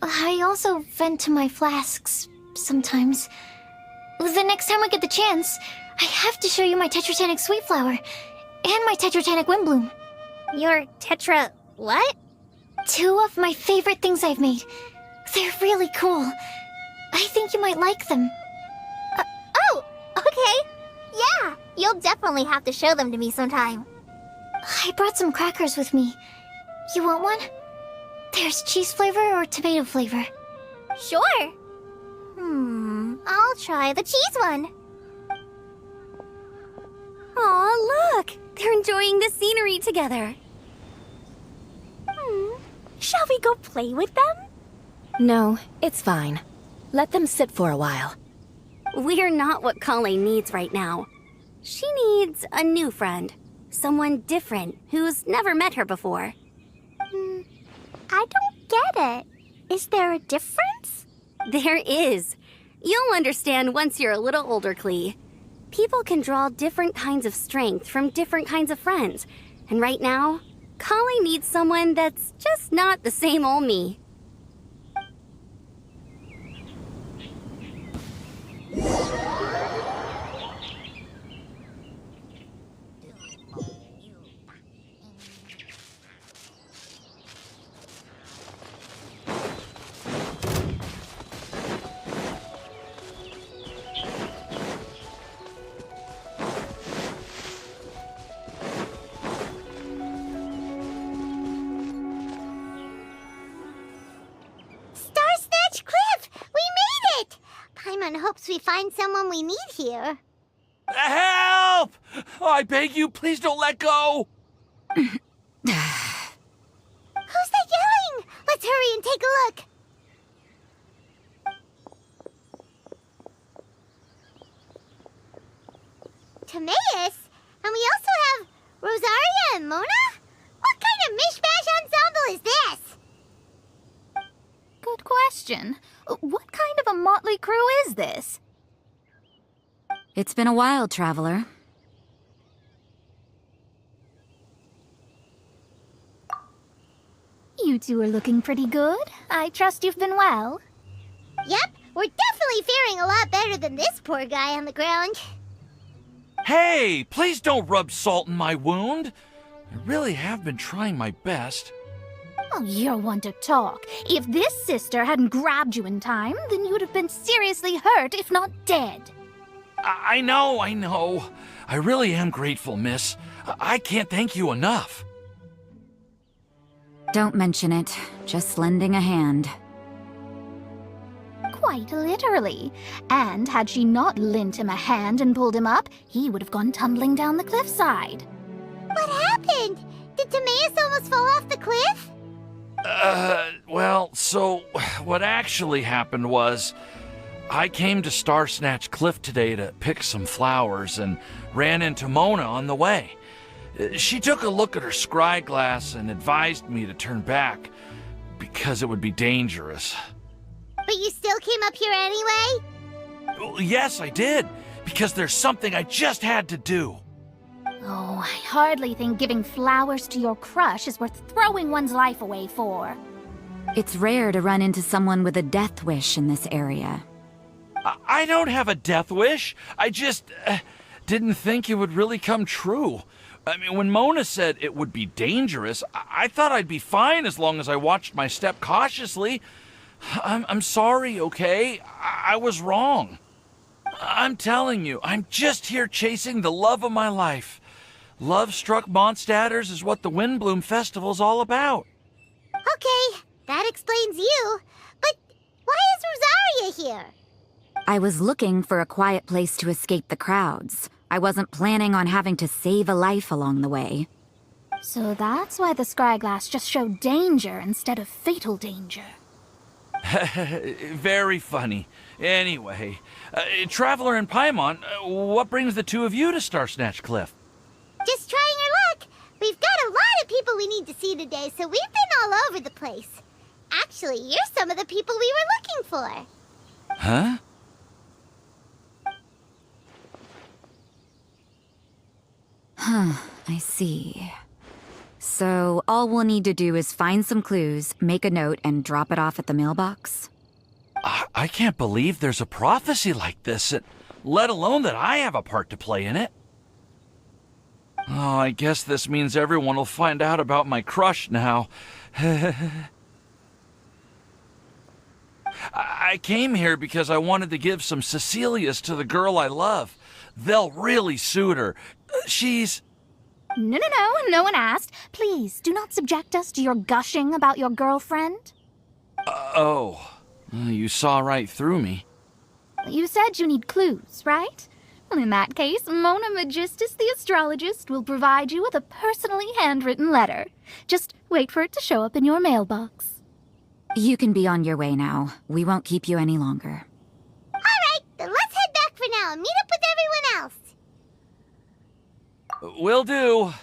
I also vent to my flasks sometimes. The next time I get the chance, I have to show you my Tetratanic Sweet Flower and my Tetratanic Windblume. Your Tetra... what? 2 of my favorite things I've made. They're really cool. I think you might like them. Oh, okay. Yeah, you'll definitely have to show them to me sometime. I brought some crackers with me. You want one? There's cheese flavor or tomato flavor. Sure. I'll try the cheese one. Aw, look! They're enjoying the scenery together. Shall we go play with them? No, it's fine. Let them sit for a while. We're not what Kale needs right now. She needs a new friend. Someone different, who's never met her before. I don't get it. Is there a difference? There is. You'll understand once you're a little older, Klee. People can draw different kinds of strength from different kinds of friends. And right now, Kale needs someone that's just not the same old me. find someone we need here. Help! Oh, I beg you, please don't let go! Who's that yelling? Let's hurry and take a look. Timaeus? And we also have Rosaria and Mona? What kind of mishmash ensemble is this? Good question. What kind of a motley crew is this? It's been a while, traveler. You two are looking pretty good. I trust you've been well. Yep, we're definitely faring a lot better than this poor guy on the ground. Hey, please don't rub salt in my wound. I really have been trying my best. Oh, you're one to talk. If this sister hadn't grabbed you in time, then you would have been seriously hurt, if not dead. I know. I really am grateful, miss. I can't thank you enough. Don't mention it. Just lending a hand. Quite literally. And had she not lent him a hand and pulled him up, he would have gone tumbling down the cliffside. What happened? Did Timaeus almost fall off the cliff? Well, so what actually happened was I came to Star Snatch Cliff today to pick some flowers and ran into Mona on the way. She took a look at her scry glass and advised me to turn back because it would be dangerous. But you still came up here anyway? Well, yes, I did, because there's something I just had to do. Oh, I hardly think giving flowers to your crush is worth throwing one's life away for. It's rare to run into someone with a death wish in this area. I don't have a death wish. I just didn't think it would really come true. I mean, when Mona said it would be dangerous, I thought I'd be fine as long as I watched my step cautiously. I'm sorry, okay? I was wrong. I'm telling you, I'm just here chasing the love of my life. Love-struck Mondstadters is what the Windblume Festival's all about. Okay, that explains you. But why is Rosaria here? I was looking for a quiet place to escape the crowds. I wasn't planning on having to save a life along the way. So that's why the scryglass just showed danger instead of fatal danger. Very funny. Anyway, Traveler and Paimon, what brings the two of you to Star Snatch Cliff? Just trying our luck. We've got a lot of people we need to see today, so we've been all over the place. Actually, you're some of the people we were looking for. Huh? I see. So all we'll need to do is find some clues, make a note, and drop it off at the mailbox? I can't believe there's a prophecy like this, let alone that I have a part to play in it. Oh, I guess this means everyone will find out about my crush now. I came here because I wanted to give some Cecilias to the girl I love. They'll really suit her. She's... No one asked. Please, do not subject us to your gushing about your girlfriend. Oh, you saw right through me. You said you need clues, right? Well, in that case, Mona Magistus the astrologist will provide you with a personally handwritten letter. Just wait for it to show up in your mailbox. You can be on your way now. We won't keep you any longer. All right, then let's head back for now and meet up with everyone else. Will do.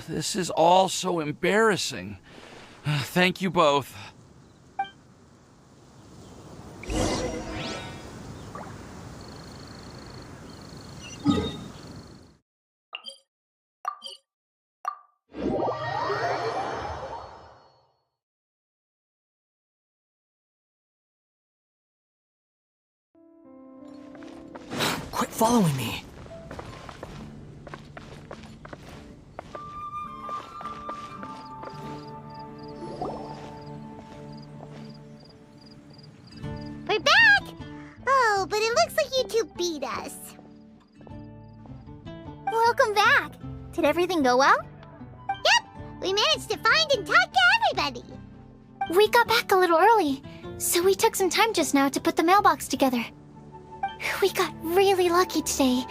This is all so embarrassing. Thank you both. Quit following me. We're back! Oh, but it looks like you two beat us. Welcome back. Did everything go well? Yep, we managed to find and talk to everybody. We got back a little early, so we took some time just now to put the mailbox together. We got really lucky today.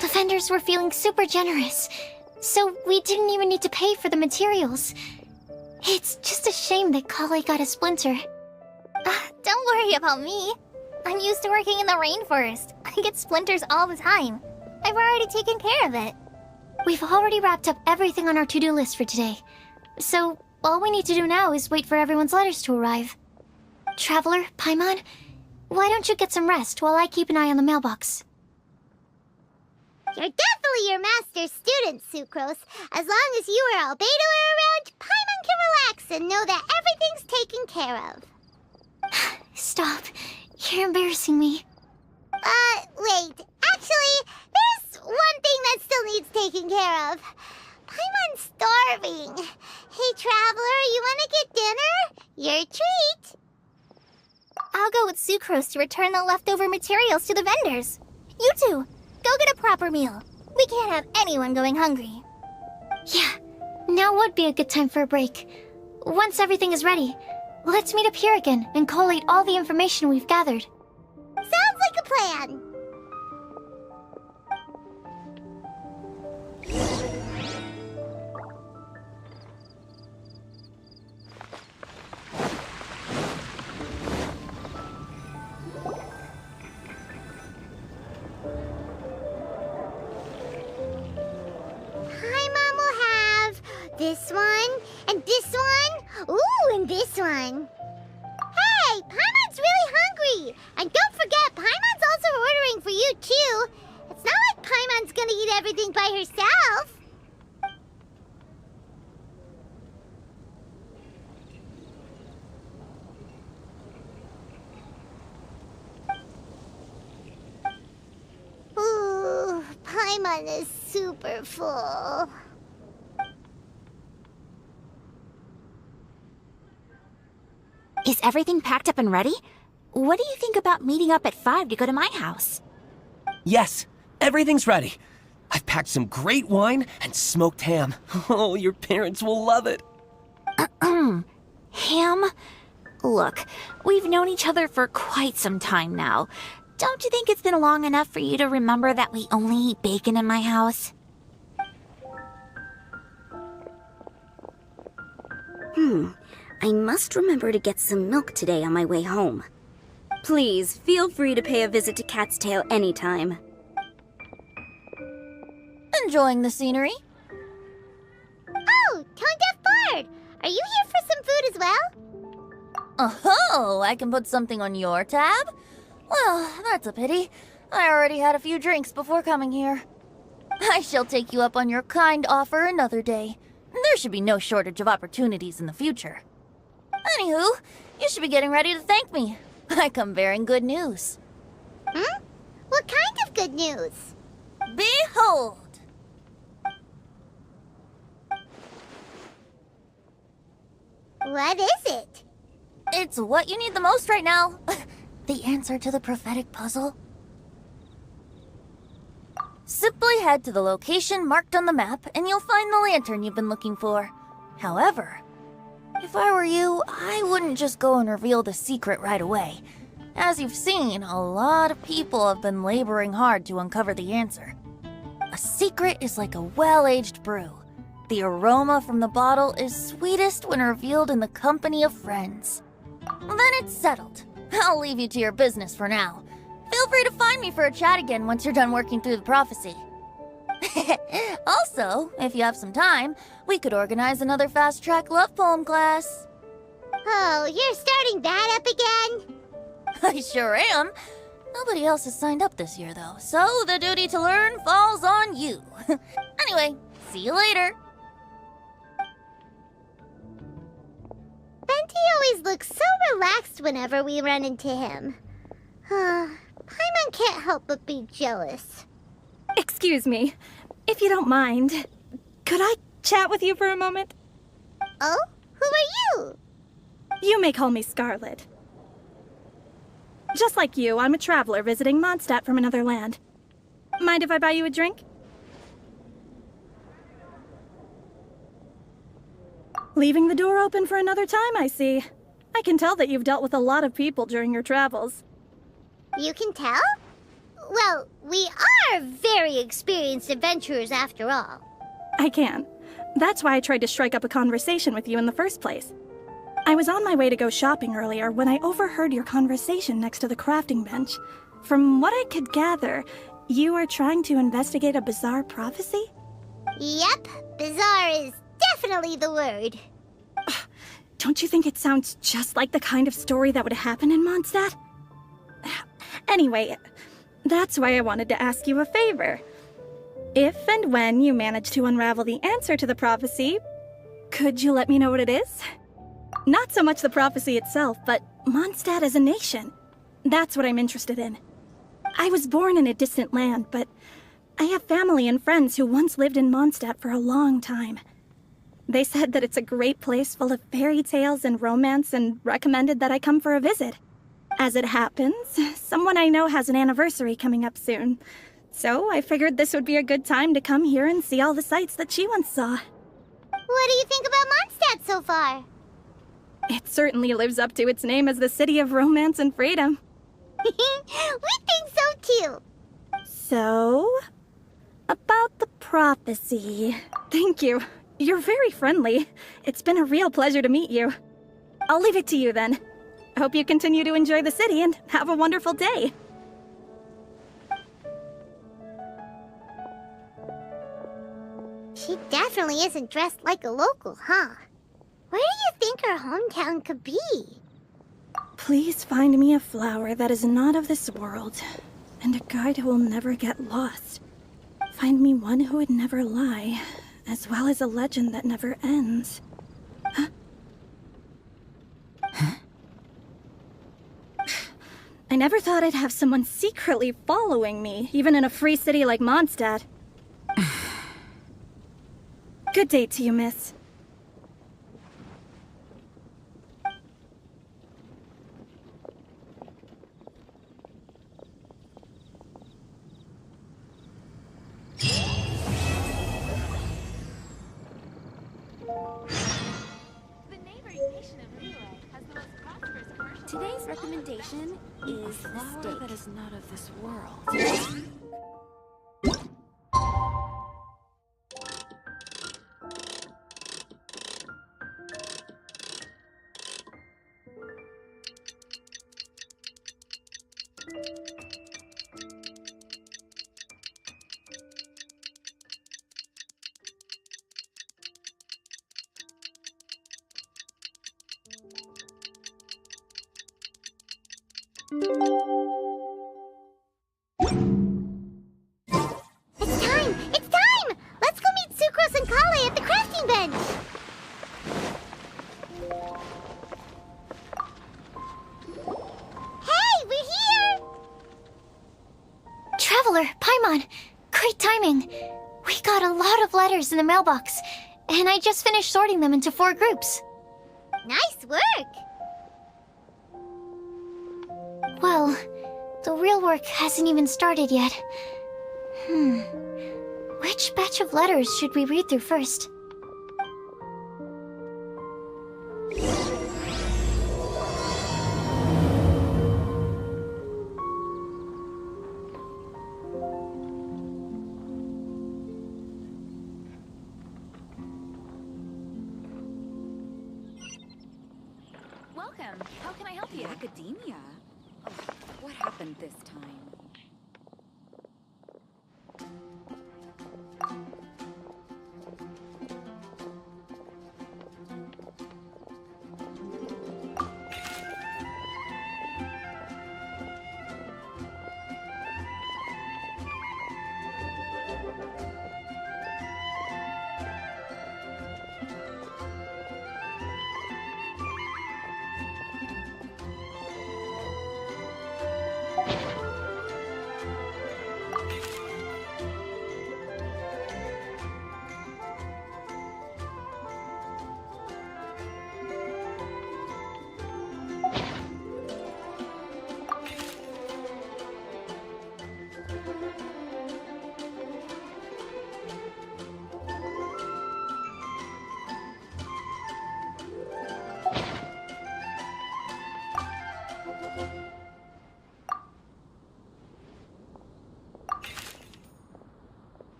The vendors were feeling super generous, so we didn't even need to pay for the materials. It's just a shame that Kale got a splinter. Don't worry about me. I'm used to working in the rainforest. I get splinters all the time. I've already taken care of it. We've already wrapped up everything on our to-do list for today. So, all we need to do now is wait for everyone's letters to arrive. Traveler, Paimon, why don't you get some rest while I keep an eye on the mailbox? You're definitely your master's student, Sucrose. As long as you or Albedo are around, Paimon can relax and know that everything's taken care of. Stop. You're embarrassing me. Wait. Actually, there's one thing that still needs taking care of. Paimon's starving. Hey, Traveler, you wanna get dinner? Your treat. I'll go with Sucrose to return the leftover materials to the vendors. You two, go get a proper meal. We can't have anyone going hungry. Yeah, now would be a good time for a break. Once everything is ready, let's meet up here again and collate all the information we've gathered. Sounds like a plan. Paimon will have this one, and this one, ooh, and this one. Hey, Paimon's really hungry! And don't forget, Paimon's also ordering for you, too. It's not like Paimon's gonna eat everything by herself. Ooh, Paimon is super full. Is everything packed up and ready? What do you think about meeting up at 5 to go to my house? Yes, everything's ready. I've packed some great wine and smoked ham. Oh, your parents will love it. Ham? Look, we've known each other for quite some time now. Don't you think it's been long enough for you to remember that we only eat bacon in my house? I must remember to get some milk today on my way home. Please, feel free to pay a visit to Cat's Tail anytime. Enjoying the scenery? Oh, Tone Deaf Bard! Are you here for some food as well? Oh, I can put something on your tab? Well, that's a pity. I already had a few drinks before coming here. I shall take you up on your kind offer another day. There should be no shortage of opportunities in the future. Anywho, you should be getting ready to thank me. I come bearing good news. What kind of good news? Behold! What is it? It's what you need the most right now. The answer to the prophetic puzzle. Simply head to the location marked on the map and you'll find the lantern you've been looking for. However, if I were you, I wouldn't just go and reveal the secret right away. As you've seen, a lot of people have been laboring hard to uncover the answer. A secret is like a well-aged brew. The aroma from the bottle is sweetest when revealed in the company of friends. Then it's settled. I'll leave you to your business for now. Feel free to find me for a chat again once you're done working through the prophecy. Also, if you have some time, we could organize another fast-track love poem class. Oh, you're starting that up again? I sure am. Nobody else has signed up this year, though, so the duty to learn falls on you. Anyway, see you later. Venti always looks so relaxed whenever we run into him. Paimon can't help but be jealous. Excuse me, if you don't mind, could I chat with you for a moment? Oh? Who are you? You may call me Scarlet. Just like you, I'm a traveler visiting Mondstadt from another land. Mind if I buy you a drink? Leaving the door open for another time, I see. I can tell that you've dealt with a lot of people during your travels. You can tell? Well, we are very experienced adventurers after all. I can. That's why I tried to strike up a conversation with you in the first place. I was on my way to go shopping earlier when I overheard your conversation next to the crafting bench. From what I could gather, you are trying to investigate a bizarre prophecy? Yep, bizarre is definitely the word. Don't you think it sounds just like the kind of story that would happen in Mondstadt? Anyway, that's why I wanted to ask you a favor. If and when you manage to unravel the answer to the prophecy, could you let me know what it is? Not so much the prophecy itself, but Mondstadt as a nation. That's what I'm interested in. I was born in a distant land, but I have family and friends who once lived in Mondstadt for a long time. They said that it's a great place full of fairy tales and romance and recommended that I come for a visit. As it happens, someone I know has an anniversary coming up soon. So I figured this would be a good time to come here and see all the sights that she once saw. What do you think about Mondstadt so far? It certainly lives up to its name as the city of romance and freedom. We think so too. So, about the prophecy. Thank you. You're very friendly. It's been a real pleasure to meet you. I'll leave it to you then. I hope you continue to enjoy the city and have a wonderful day. She definitely isn't dressed like a local, huh? Where do you think her hometown could be? Please find me a flower that is not of this world, and a guide who will never get lost. Find me one who would never lie, as well as a legend that never ends. Huh? I never thought I'd have someone secretly following me, even in a free city like Mondstadt. Good day to you, miss. Today's recommendation is the steak that is not of this world. It's time! It's time! Let's go meet Sucrose and Kale at the crafting bench! Hey, we're here! Traveler, Paimon, great timing. We got a lot of letters in the mailbox, and I just finished sorting them into 4 groups. Nice work! Well, the real work hasn't even started yet. Which batch of letters should we read through first? Welcome. How can I help you? Academia? Oh, what happened this time?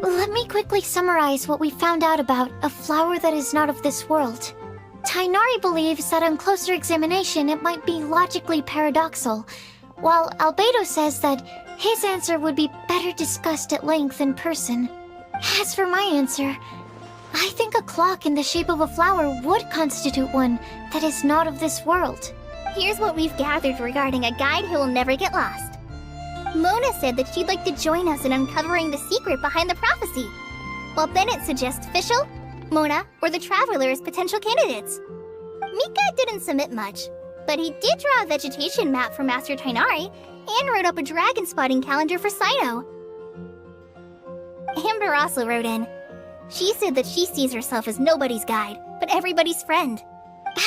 Let me quickly summarize what we found out about a flower that is not of this world. Tainari believes that on closer examination it might be logically paradoxal, while Albedo says that his answer would be better discussed at length in person. As for my answer, I think a clock in the shape of a flower would constitute one that is not of this world. Here's what we've gathered regarding a guide who will never get lost. Mona said that she'd like to join us in uncovering the secret behind the prophecy, while Bennett suggests Fischl, Mona, or the Traveler as potential candidates. Mika didn't submit much, but he did draw a vegetation map for Master Tainari and wrote up a dragon spotting calendar for Sino. Amber also wrote in. She said that she sees herself as nobody's guide, but everybody's friend.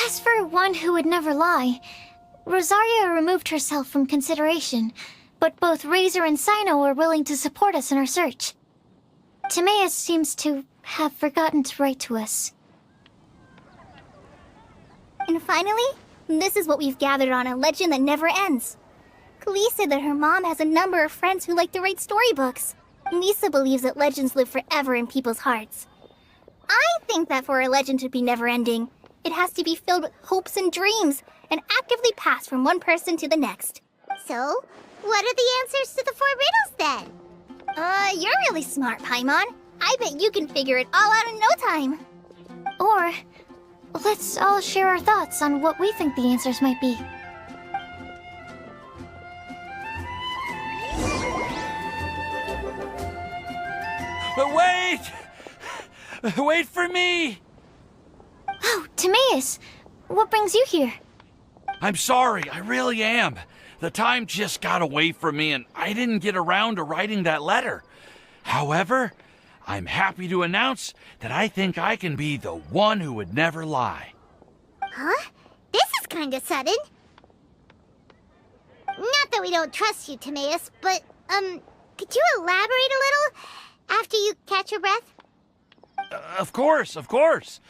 As for one who would never lie, Rosaria removed herself from consideration, but both Razor and Sino are willing to support us in our search. Timaeus seems to have forgotten to write to us. And finally, this is what we've gathered on a legend that never ends. Klee said that her mom has a number of friends who like to write storybooks. Lisa believes that legends live forever in people's hearts. I think that for a legend to be never-ending, it has to be filled with hopes and dreams, and actively passed from one person to the next. So, what are the answers to the 4 riddles then? You're really smart, Paimon. I bet you can figure it all out in no time. Or, let's all share our thoughts on what we think the answers might be. But wait! Wait for me! Oh, Timaeus! What brings you here? I'm sorry, I really am. The time just got away from me and I didn't get around to writing that letter. However, I'm happy to announce that I think I can be the one who would never lie. Huh? This is kinda sudden. Not that we don't trust you, Timaeus, but, could you elaborate a little after you catch your breath? Of course, of course.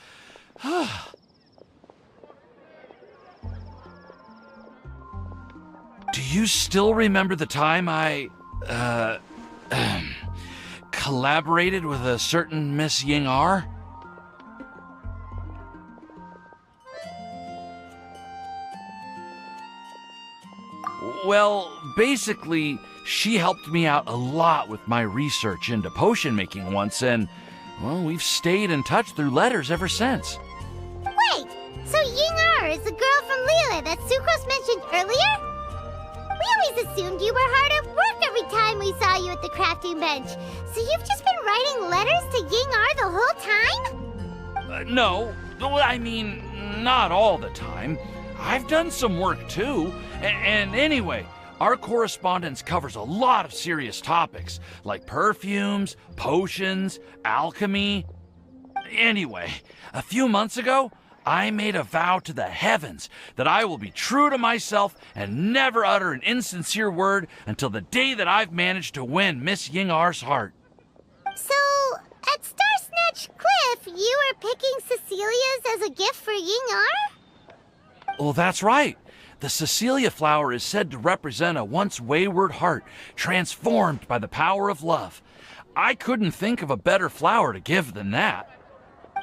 Do you still remember the time I, collaborated with a certain Miss Ying-ar? Well, basically, she helped me out a lot with my research into potion making once, and, well, we've stayed in touch through letters ever since. Wait! So Ying-ar is the girl from Liyue that Sucrose mentioned earlier? We always assumed you were hard at work every time we saw you at the crafting bench. So you've just been writing letters to Ying-ar the whole time? No, I mean, not all the time. I've done some work too. And anyway, our correspondence covers a lot of serious topics, like perfumes, potions, alchemy. Anyway, a few months ago, I made a vow to the heavens that I will be true to myself and never utter an insincere word until the day that I've managed to win Miss Ying-Ar's heart. So, at Star Snatch Cliff, you were picking Cecilia's as a gift for Ying-Ar? Well, that's right. The Cecilia flower is said to represent a once wayward heart transformed by the power of love. I couldn't think of a better flower to give than that.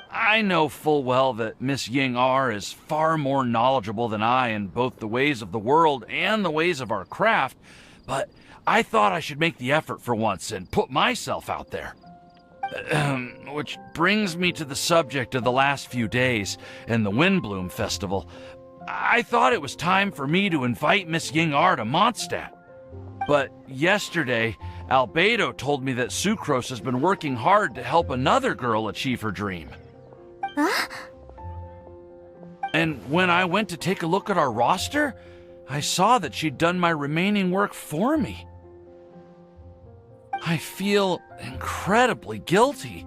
I know full well that Miss Ying-Ar is far more knowledgeable than I in both the ways of the world and the ways of our craft, but I thought I should make the effort for once and put myself out there. Which brings me to the subject of the last few days and the Windblume Festival. I thought it was time for me to invite Miss Ying-Ar to Mondstadt. But yesterday, Albedo told me that Sucrose has been working hard to help another girl achieve her dream. Huh? And when I went to take a look at our roster, I saw that she'd done my remaining work for me. I feel incredibly guilty.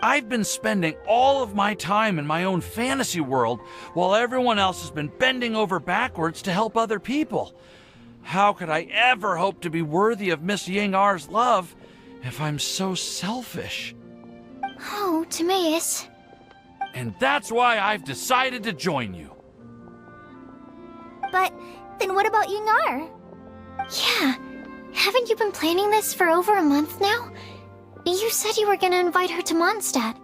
I've been spending all of my time in my own fantasy world while everyone else has been bending over backwards to help other people. How could I ever hope to be worthy of Miss Ying-Ar's love if I'm so selfish? Oh, Timaeus. And that's why I've decided to join you. But then what about Ying-Ar? Yeah, haven't you been planning this for over a month now? You said you were gonna invite her to Mondstadt.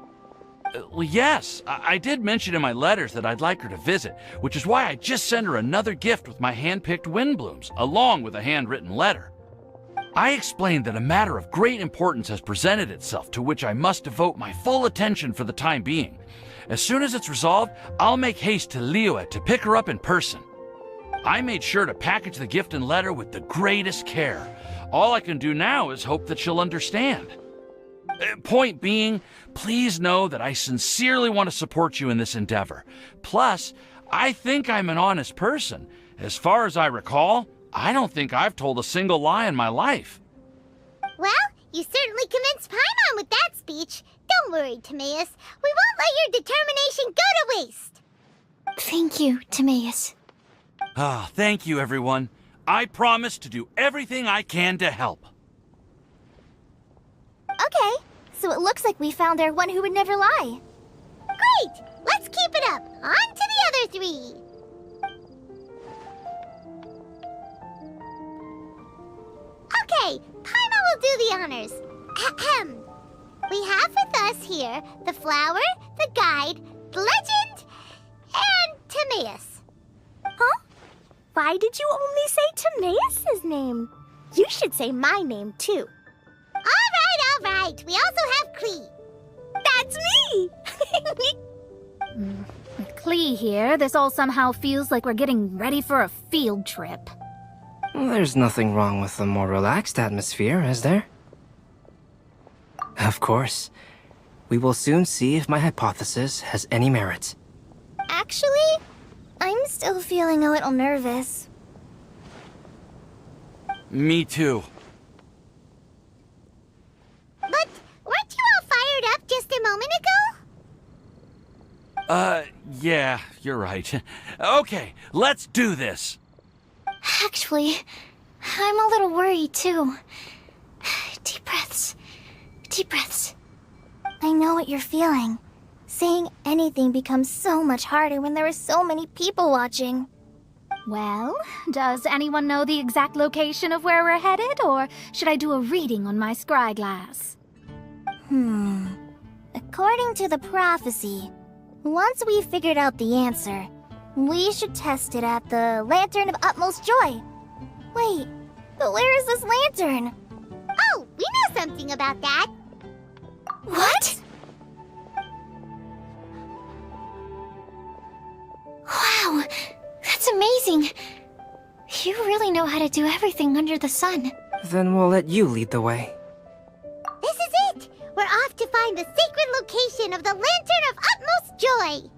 Well, yes, I did mention in my letters that I'd like her to visit, which is why I just sent her another gift with my hand-picked windblooms, along with a handwritten letter. I explained that a matter of great importance has presented itself to which I must devote my full attention for the time being. As soon as it's resolved, I'll make haste to Liyue to pick her up in person. I made sure to package the gift and letter with the greatest care. All I can do now is hope that she'll understand. Point being, please know that I sincerely want to support you in this endeavor. Plus, I think I'm an honest person. As far as I recall, I don't think I've told a single lie in my life. Well, you certainly convinced Paimon with that speech. Don't worry, Timaeus. We won't let your determination go to waste. Thank you, Timaeus. Ah, thank you, everyone. I promise to do everything I can to help. Okay, so it looks like we found our one who would never lie. Great! Let's keep it up. On to the other three. Okay, Paimon will do the honors. Ahem. We have with us here the flower, the guide, the legend, and Timaeus. Huh? Why did you only say Timaeus' name? You should say my name, too. All right. We also have Klee. That's me! With Klee here, this all somehow feels like we're getting ready for a field trip. There's nothing wrong with a more relaxed atmosphere, is there? Of course. We will soon see if my hypothesis has any merit. Actually, I'm still feeling a little nervous. Me too. But weren't you all fired up just a moment ago? Yeah, you're right. Okay, let's do this. Actually, I'm a little worried too. Deep breaths. Deep breaths. I know what you're feeling. Saying anything becomes so much harder when there are so many people watching. Well, does anyone know the exact location of where we're headed, or should I do a reading on my scry glass? According to the prophecy, once we've figured out the answer, we should test it at the Lantern of Utmost Joy. Wait, but where is this lantern? Oh, we know something about that. What? Wow, that's amazing. You really know how to do everything under the sun. Then we'll let you lead the way. This is it. We're off to find the sacred location of the Lantern of Utmost Joy.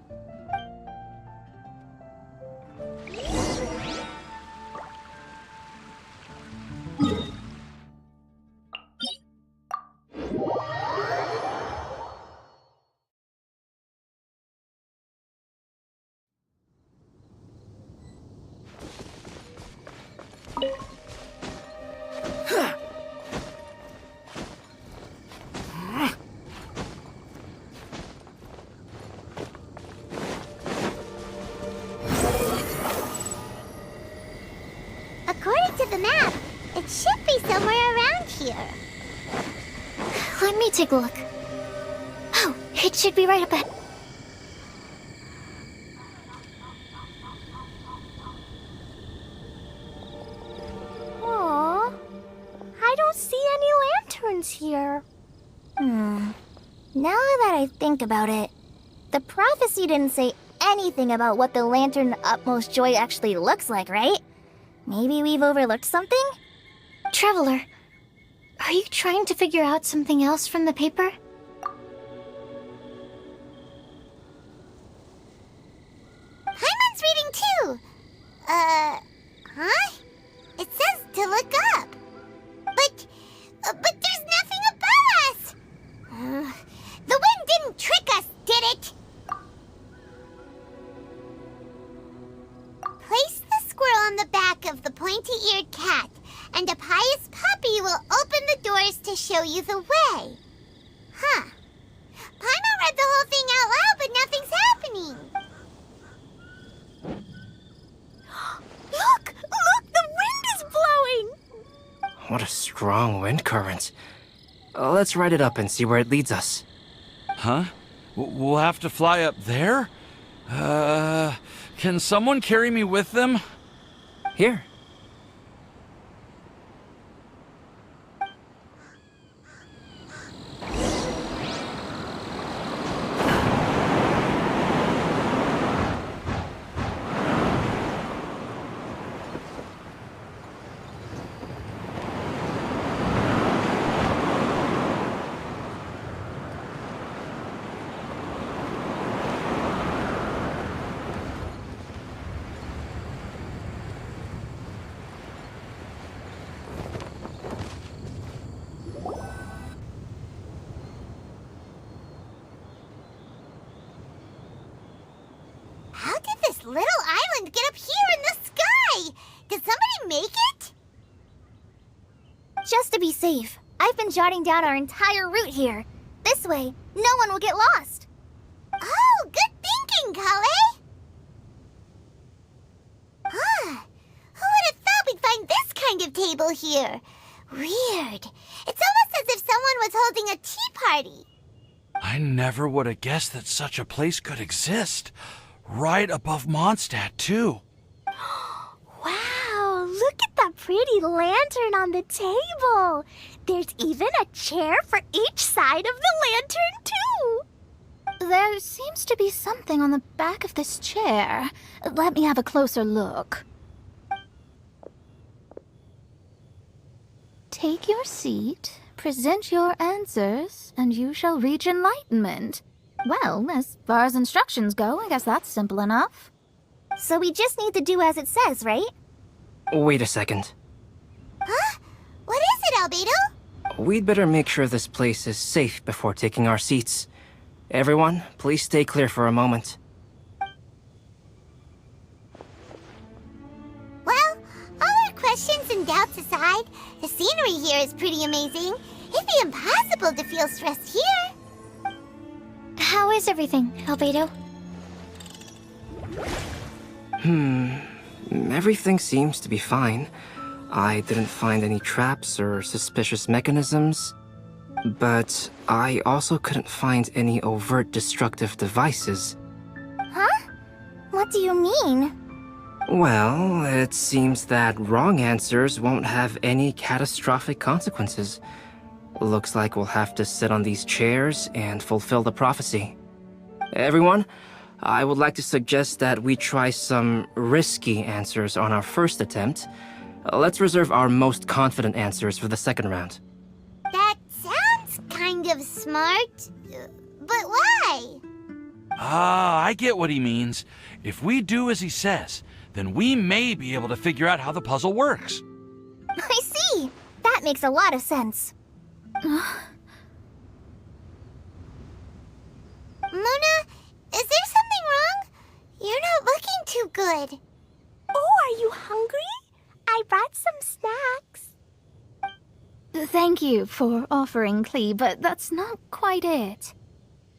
here. Let me take a look. Oh, it should be right up ahead. Aww. I don't see any lanterns here. Now that I think about it, the prophecy didn't say anything about what the Lantern Utmost Joy actually looks like, right? Maybe we've overlooked something? Traveler, are you trying to figure out something else from the paper? Paimon's reading too. Huh? It says to look up. But there's nothing above us. The wind didn't trick us, did it? Place the squirrel on the back of the pointy-eared cat, and a pious puppy will open the doors to show you the way. Huh. Paimon read the whole thing out loud, but nothing's happening. Look! Look! The wind is blowing! What a strong wind current. Let's ride it up and see where it leads us. Huh? We'll have to fly up there? Can someone carry me with them? Here. How did this little island get up here in the sky? Did somebody make it? Just to be safe, I've been jotting down our entire route here. This way, no one will get lost. Oh, good thinking, Kale. Ah, who would have thought we'd find this kind of table here? Weird. It's almost as if someone was holding a tea party. I never would have guessed that such a place could exist. Right above Mondstadt, too. Wow, look at that pretty lantern on the table. There's even a chair for each side of the lantern, too. There seems to be something on the back of this chair. Let me have a closer look. Take your seat, present your answers, and you shall reach enlightenment. Well, as far as instructions go, I guess that's simple enough. So we just need to do as it says, right? Wait a second. Huh? What is it, Albedo? We'd better make sure this place is safe before taking our seats. Everyone, please stay clear for a moment. Well, all our questions and doubts aside, the scenery here is pretty amazing. It'd be impossible to feel stressed here. How is everything, Albedo? Everything seems to be fine. I didn't find any traps or suspicious mechanisms. But I also couldn't find any overt destructive devices. Huh? What do you mean? Well, it seems that wrong answers won't have any catastrophic consequences. Looks like we'll have to sit on these chairs and fulfill the prophecy. Everyone, I would like to suggest that we try some risky answers on our first attempt. Let's reserve our most confident answers for the second round. That sounds kind of smart, but why? Ah, I get what he means. If we do as he says, then we may be able to figure out how the puzzle works. I see. That makes a lot of sense. Mona, is there something wrong? You're not looking too good. Oh, are you hungry? I brought some snacks. Thank you for offering, Klee, but that's not quite it.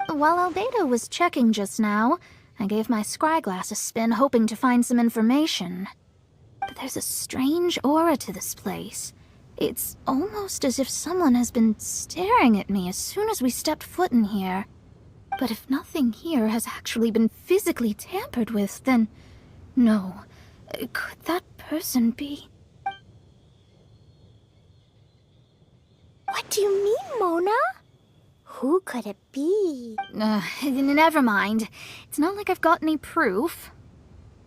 While Albedo was checking just now, I gave my scryglass a spin hoping to find some information. But there's a strange aura to this place. It's almost as if someone has been staring at me as soon as we stepped foot in here. But if nothing here has actually been physically tampered with, then no. Could that person be? What do you mean, Mona? Who could it be? Never mind. It's not like I've got any proof.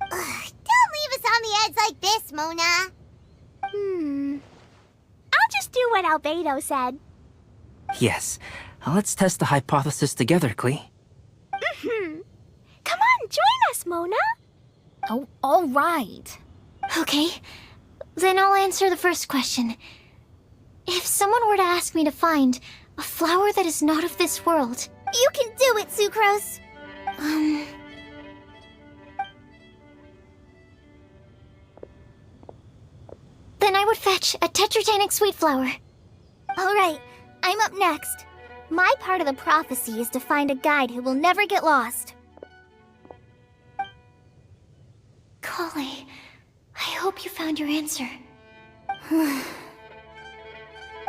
Don't leave us on the edge like this, Mona. I'll just do what Albedo said. Yes. Let's test the hypothesis together, Klee. Come on, join us, Mona. Oh, all right. Okay, then I'll answer the first question. If someone were to ask me to find a flower that is not of this world... You can do it, Sucrose! Then I would fetch a tetratanic sweet flower. Alright, I'm up next. My part of the prophecy is to find a guide who will never get lost. Kali, I hope you found your answer.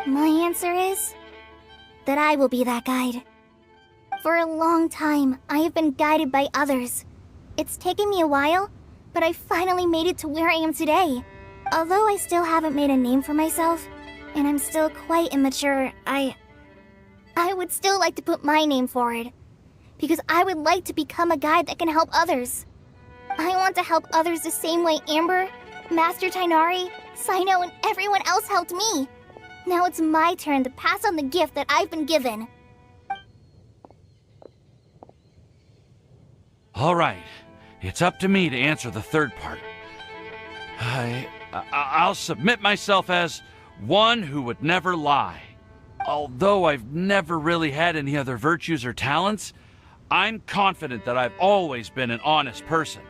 My answer is that I will be that guide. For a long time, I have been guided by others. It's taken me a while, but I finally made it to where I am today. Although I still haven't made a name for myself, and I'm still quite immature, I would still like to put my name forward. Because I would like to become a guide that can help others. I want to help others the same way Amber, Master Tainari, Sino, and everyone else helped me. Now it's my turn to pass on the gift that I've been given. All right, it's up to me to answer the third part. I'll submit myself as one who would never lie. Although I've never really had any other virtues or talents, I'm confident that I've always been an honest person.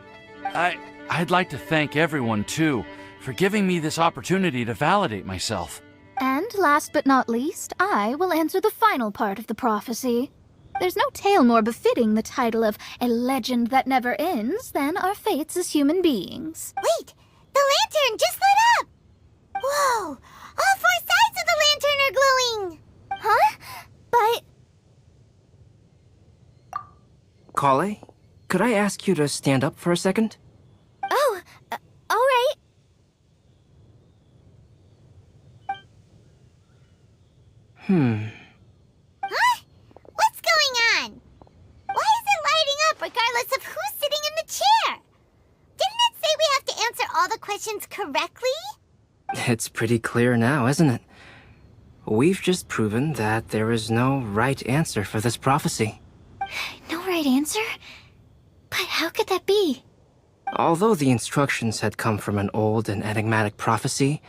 I'd like to thank everyone, too, for giving me this opportunity to validate myself. And last but not least, I will answer the final part of the prophecy. There's no tale more befitting the title of a legend that never ends than our fates as human beings. Wait! The lantern just lit up! Whoa! All four sides of the lantern are glowing! Huh? But... Kali, could I ask you to stand up for a second? Oh, alright. Huh? What's going on? Why is it lighting up regardless of who's sitting in the chair? Didn't it say we have to answer all the questions correctly? It's pretty clear now, isn't it? We've just proven that there is no right answer for this prophecy. No right answer? But how could that be? Although the instructions had come from an old and enigmatic prophecy,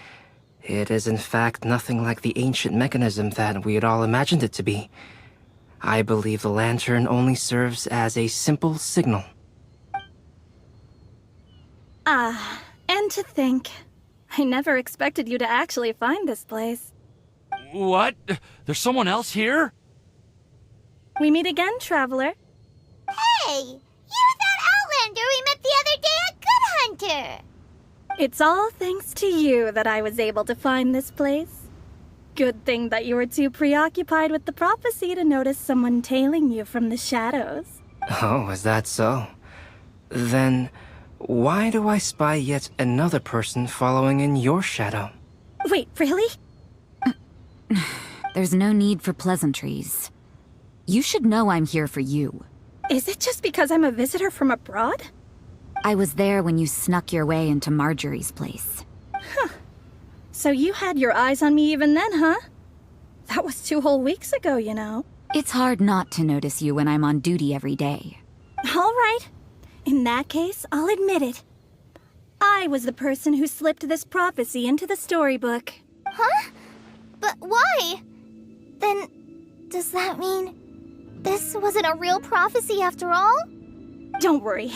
it is in fact nothing like the ancient mechanism that we had all imagined it to be. I believe the lantern only serves as a simple signal. And to think, I never expected you to actually find this place. What? There's someone else here? We meet again, traveler. Hey! You're that Outlander we met the other day at Good Hunter! It's all thanks to you that I was able to find this place. Good thing that you were too preoccupied with the prophecy to notice someone tailing you from the shadows. Oh, is that so? Then, why do I spy yet another person following in your shadow? Wait, really? There's no need for pleasantries. You should know I'm here for you. Is it just because I'm a visitor from abroad? I was there when you snuck your way into Marjorie's place. Huh. So you had your eyes on me even then, huh? That was 2 whole weeks ago, you know. It's hard not to notice you when I'm on duty every day. All right. In that case, I'll admit it. I was the person who slipped this prophecy into the storybook. Huh? But why? Then, does that mean this wasn't a real prophecy after all? Don't worry.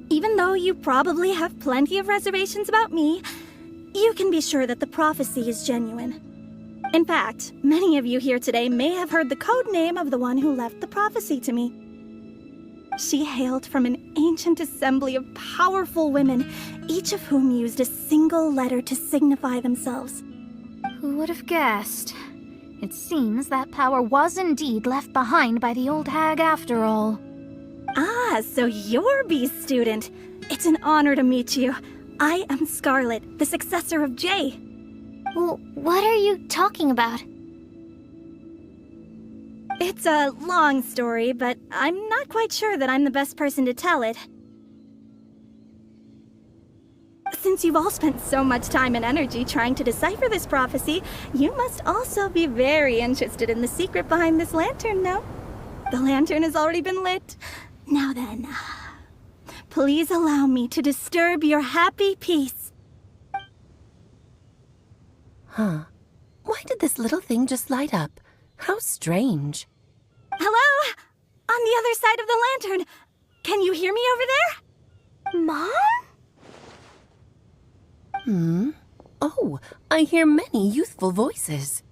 Even though you probably have plenty of reservations about me, you can be sure that the prophecy is genuine. In fact, many of you here today may have heard the code name of the one who left the prophecy to me. She hailed from an ancient assembly of powerful women, each of whom used a single letter to signify themselves. Who would have guessed? It seems that power was indeed left behind by the old hag after all. Ah, so you're B's student. It's an honor to meet you. I am Scarlet, the successor of Jay. Well, what are you talking about? It's a long story, but I'm not quite sure that I'm the best person to tell it. Since you've all spent so much time and energy trying to decipher this prophecy, you must also be very interested in the secret behind this lantern, no? The lantern has already been lit. Now then, please allow me to disturb your happy peace. Huh. Why did this little thing just light up? How strange. Hello? On the other side of the lantern. Can you hear me over there? Mom? Oh, I hear many youthful voices.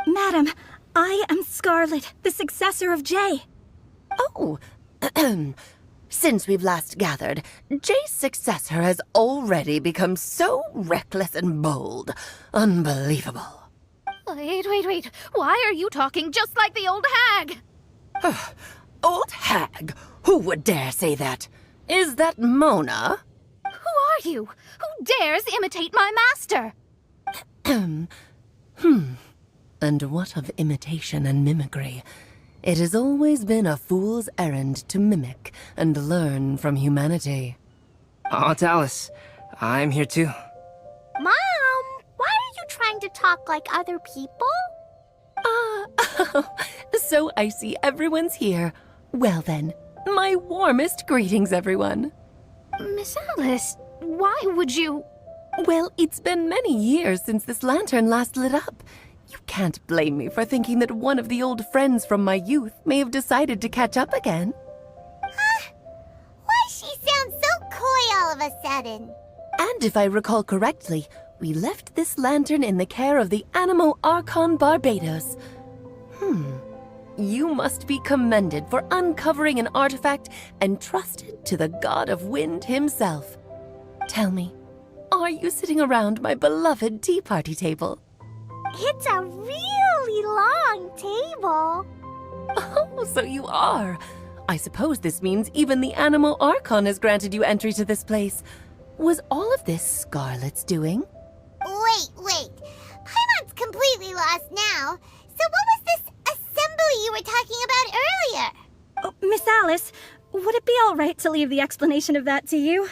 Madam, I am Scarlet, the successor of Jay. Oh, since we've last gathered, Jay's successor has already become so reckless and bold. Unbelievable. Wait. Why are you talking just like the old hag? Old hag? Who would dare say that? Is that Mona? Who are you? Who dares imitate my master? And what of imitation and mimicry? It has always been a fool's errand to mimic and learn from humanity. Oh, Dallas, I'm here too. Mom, why are you trying to talk like other people? So I see everyone's here. Well then, my warmest greetings, everyone. Miss Alice, why would you... Well, it's been many years since this lantern last lit up. You can't blame me for thinking that one of the old friends from my youth may have decided to catch up again. Why she sounds so coy all of a sudden? And if I recall correctly, we left this lantern in the care of the Animo Archon Barbados. You must be commended for uncovering an artifact entrusted to the god of wind himself. Tell me, are you sitting around my beloved tea party table? It's a really long table. Oh, so you are. I suppose this means even the Animo Archon has granted you entry to this place. Was all of this Scarlet's doing? Wait. Paimon's completely lost now. So what was this assembly you were talking about earlier? Oh, Miss Alice, would it be all right to leave the explanation of that to you?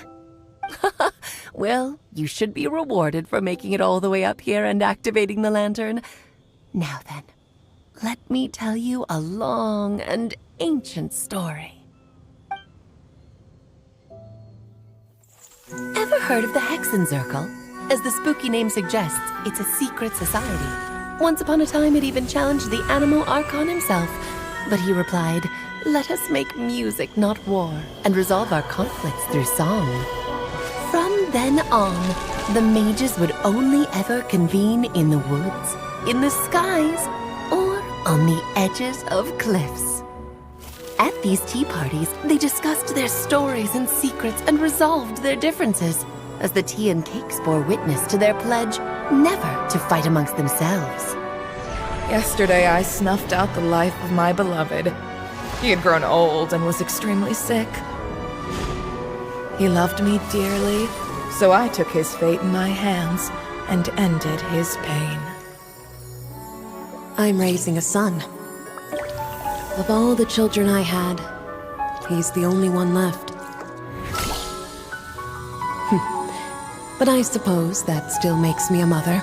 Well, you should be rewarded for making it all the way up here and activating the lantern. Now then, let me tell you a long and ancient story. Ever heard of the Hexenzirkel? As the spooky name suggests, it's a secret society. Once upon a time, it even challenged the Animo Archon himself. But he replied, "Let us make music, not war, and resolve our conflicts through song." From then on, the mages would only ever convene in the woods, in the skies, or on the edges of cliffs. At these tea parties, they discussed their stories and secrets and resolved their differences, as the tea and cakes bore witness to their pledge never to fight amongst themselves. Yesterday I snuffed out the life of my beloved. He had grown old and was extremely sick. He loved me dearly, so I took his fate in my hands and ended his pain. I'm raising a son. Of all the children I had, he's the only one left. But I suppose that still makes me a mother.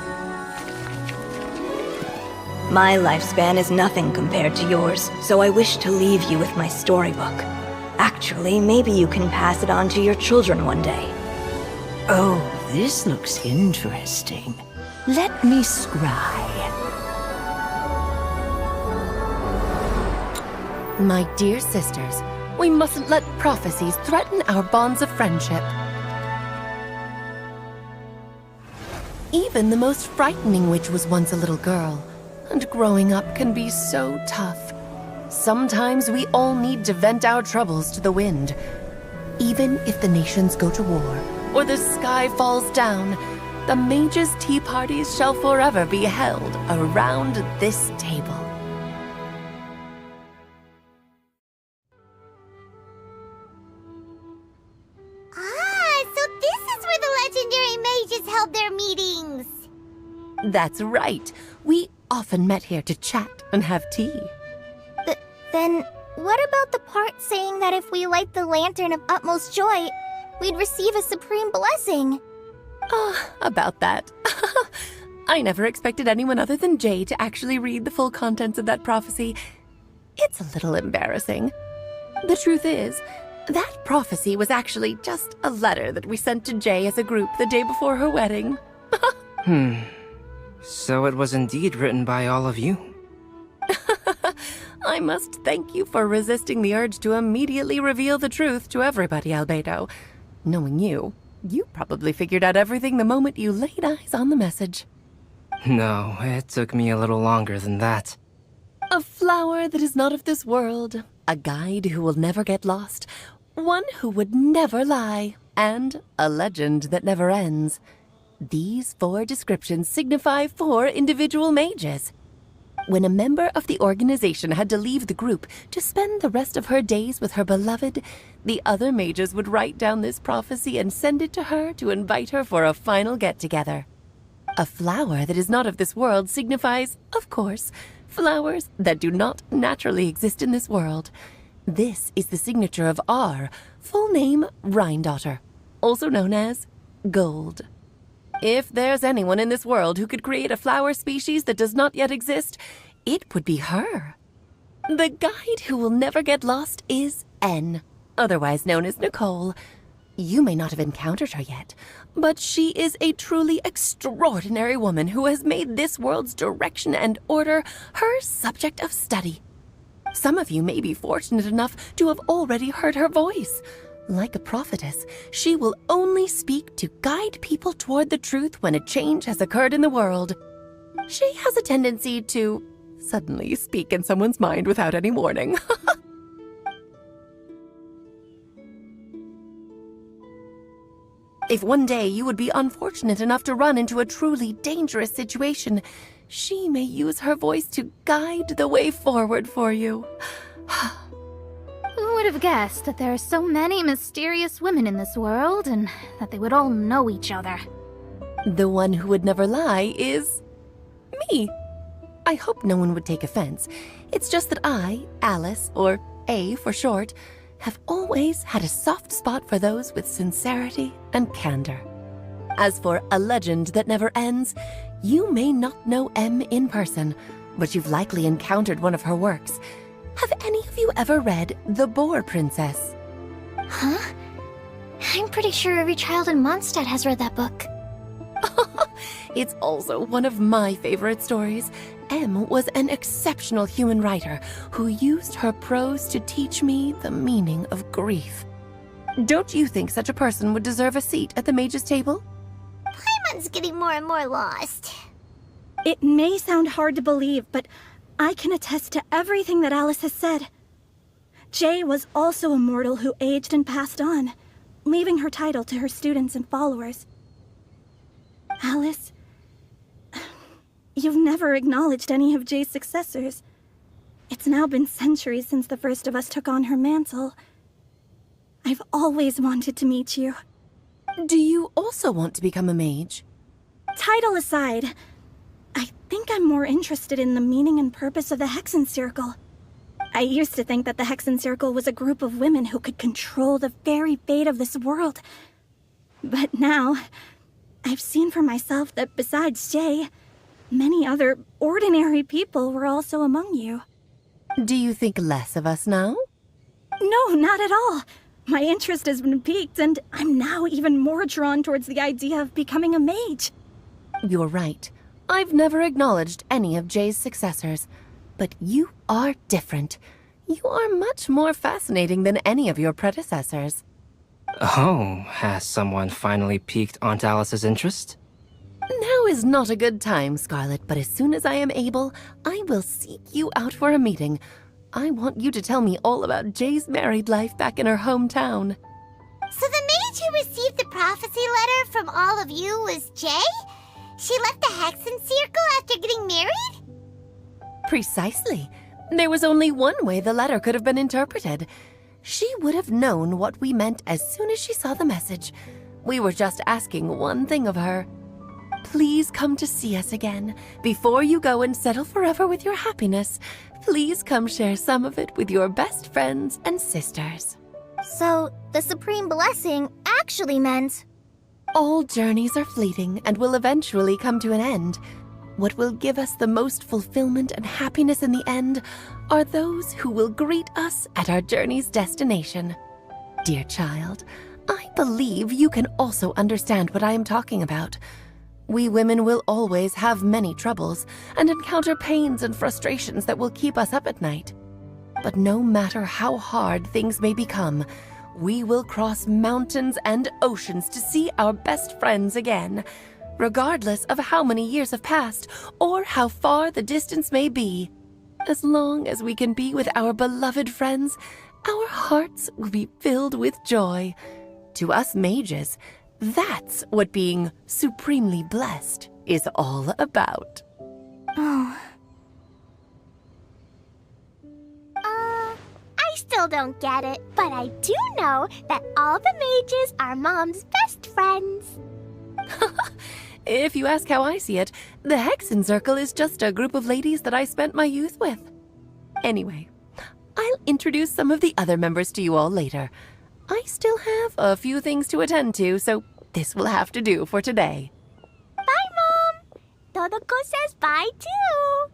My lifespan is nothing compared to yours, so I wish to leave you with my storybook. Actually, maybe you can pass it on to your children one day. Oh, this looks interesting. Let me scry. My dear sisters, we mustn't let prophecies threaten our bonds of friendship. Even the most frightening witch was once a little girl, and growing up can be so tough. Sometimes we all need to vent our troubles to the wind. Even if the nations go to war, or the sky falls down, The mages' tea parties shall forever be held around this table. So this is where the legendary mages held their meetings. That's right. We often met here to chat and have tea. Then, what about the part saying that if we light the lantern of utmost joy, we'd receive a supreme blessing? About that. I never expected anyone other than Jay to actually read the full contents of that prophecy. It's a little embarrassing. The truth is, that prophecy was actually just a letter that we sent to Jay as a group the day before her wedding. So it was indeed written by all of you. I must thank you for resisting the urge to immediately reveal the truth to everybody, Albedo. Knowing you, you probably figured out everything the moment you laid eyes on the message. No, it took me a little longer than that. A flower that is not of this world, a guide who will never get lost, one who would never lie, and a legend that never ends. These 4 descriptions signify 4 individual mages. When a member of the organization had to leave the group to spend the rest of her days with her beloved, the other mages would write down this prophecy and send it to her to invite her for a final get-together. A flower that is not of this world signifies, of course, flowers that do not naturally exist in this world. This is the signature of our full name, Rhine-daughter, also known as Gold. If there's anyone in this world who could create a flower species that does not yet exist, it would be her. The guide who will never get lost is N, otherwise known as Nicole. You may not have encountered her yet, but she is a truly extraordinary woman who has made this world's direction and order her subject of study. Some of you may be fortunate enough to have already heard her voice. Like a prophetess, she will only speak to guide people toward the truth when a change has occurred in the world. She has a tendency to suddenly speak in someone's mind without any warning. If one day you would be unfortunate enough to run into a truly dangerous situation, she may use her voice to guide the way forward for you. Who would have guessed that there are so many mysterious women in this world, and that they would all know each other? The one who would never lie is me. I hope no one would take offense. It's just that I, Alice, or A for short, have always had a soft spot for those with sincerity and candor. As for a legend that never ends, you may not know M in person, but you've likely encountered one of her works. Have any of you ever read The Boar Princess? Huh? I'm pretty sure every child in Mondstadt has read that book. It's also one of my favorite stories. M was an exceptional human writer who used her prose to teach me the meaning of grief. Don't you think such a person would deserve a seat at the mage's table? Paimon's getting more and more lost. It may sound hard to believe, but I can attest to everything that Alice has said. Jay was also a mortal who aged and passed on, leaving her title to her students and followers. Alice, you've never acknowledged any of Jay's successors. It's now been centuries since the first of us took on her mantle. I've always wanted to meet you. Do you also want to become a mage? Title aside, I think I'm more interested in the meaning and purpose of the Hexen Circle. I used to think that the Hexen Circle was a group of women who could control the very fate of this world. But now, I've seen for myself that besides Jay, many other ordinary people were also among you. Do you think less of us now? No, not at all. My interest has been piqued, and I'm now even more drawn towards the idea of becoming a mage. You're right. I've never acknowledged any of Jay's successors, but you are different. You are much more fascinating than any of your predecessors. Oh, has someone finally piqued Aunt Alice's interest? Now is not a good time, Scarlet, but as soon as I am able, I will seek you out for a meeting. I want you to tell me all about Jay's married life back in her hometown. So the person who received the prophecy letter from all of you was Jay? She left the Hexen Circle after getting married? Precisely. There was only one way the letter could have been interpreted. She would have known what we meant as soon as she saw the message. We were just asking one thing of her. Please come to see us again. Before you go and settle forever with your happiness, please come share some of it with your best friends and sisters. So, the Supreme Blessing actually meant... All journeys are fleeting and will eventually come to an end. What will give us the most fulfillment and happiness in the end are those who will greet us at our journey's destination. Dear child, I believe you can also understand what I am talking about. We women will always have many troubles and encounter pains and frustrations that will keep us up at night. But no matter how hard things may become, we will cross mountains and oceans to see our best friends again, regardless of how many years have passed or how far the distance may be. As long as we can be with our beloved friends, our hearts will be filled with joy. To us mages, that's what being supremely blessed is all about. Oh. I still don't get it, but I do know that all the mages are Mom's best friends. If you ask how I see it, the Hexen Circle is just a group of ladies that I spent my youth with. Anyway, I'll introduce some of the other members to you all later. I still have a few things to attend to, so this will have to do for today. Bye, Mom! Todoko says bye, too!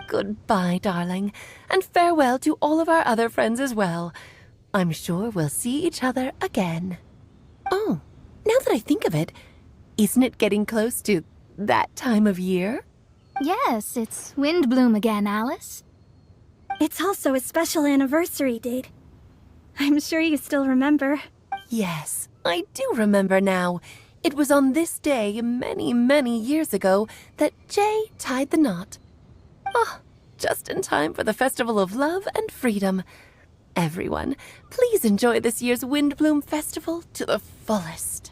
Goodbye, darling, and farewell to all of our other friends as well. I'm sure we'll see each other again. Oh, now that I think of it, isn't it getting close to that time of year? Yes, it's windblume again, Alice. It's also a special anniversary date. I'm sure you still remember. Yes, I do remember now. It was on this day many, many years ago that Jay tied the knot. Ah, just in time for the Festival of Love and Freedom. Everyone, please enjoy this year's Windblume Festival to the fullest.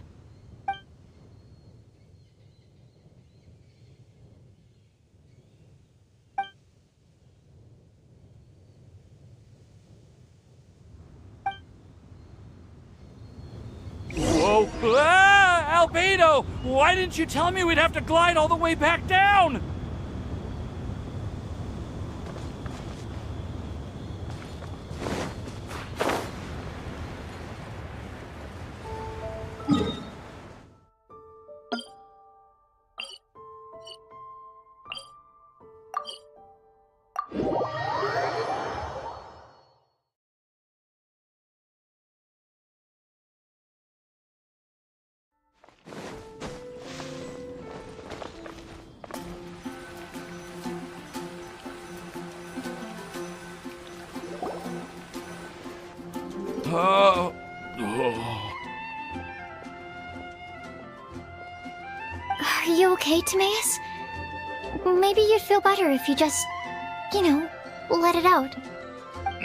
Whoa! Ah! Albedo! Why didn't you tell me we'd have to glide all the way back down? Are you okay, Timaeus? Maybe you'd feel better if you just, let it out.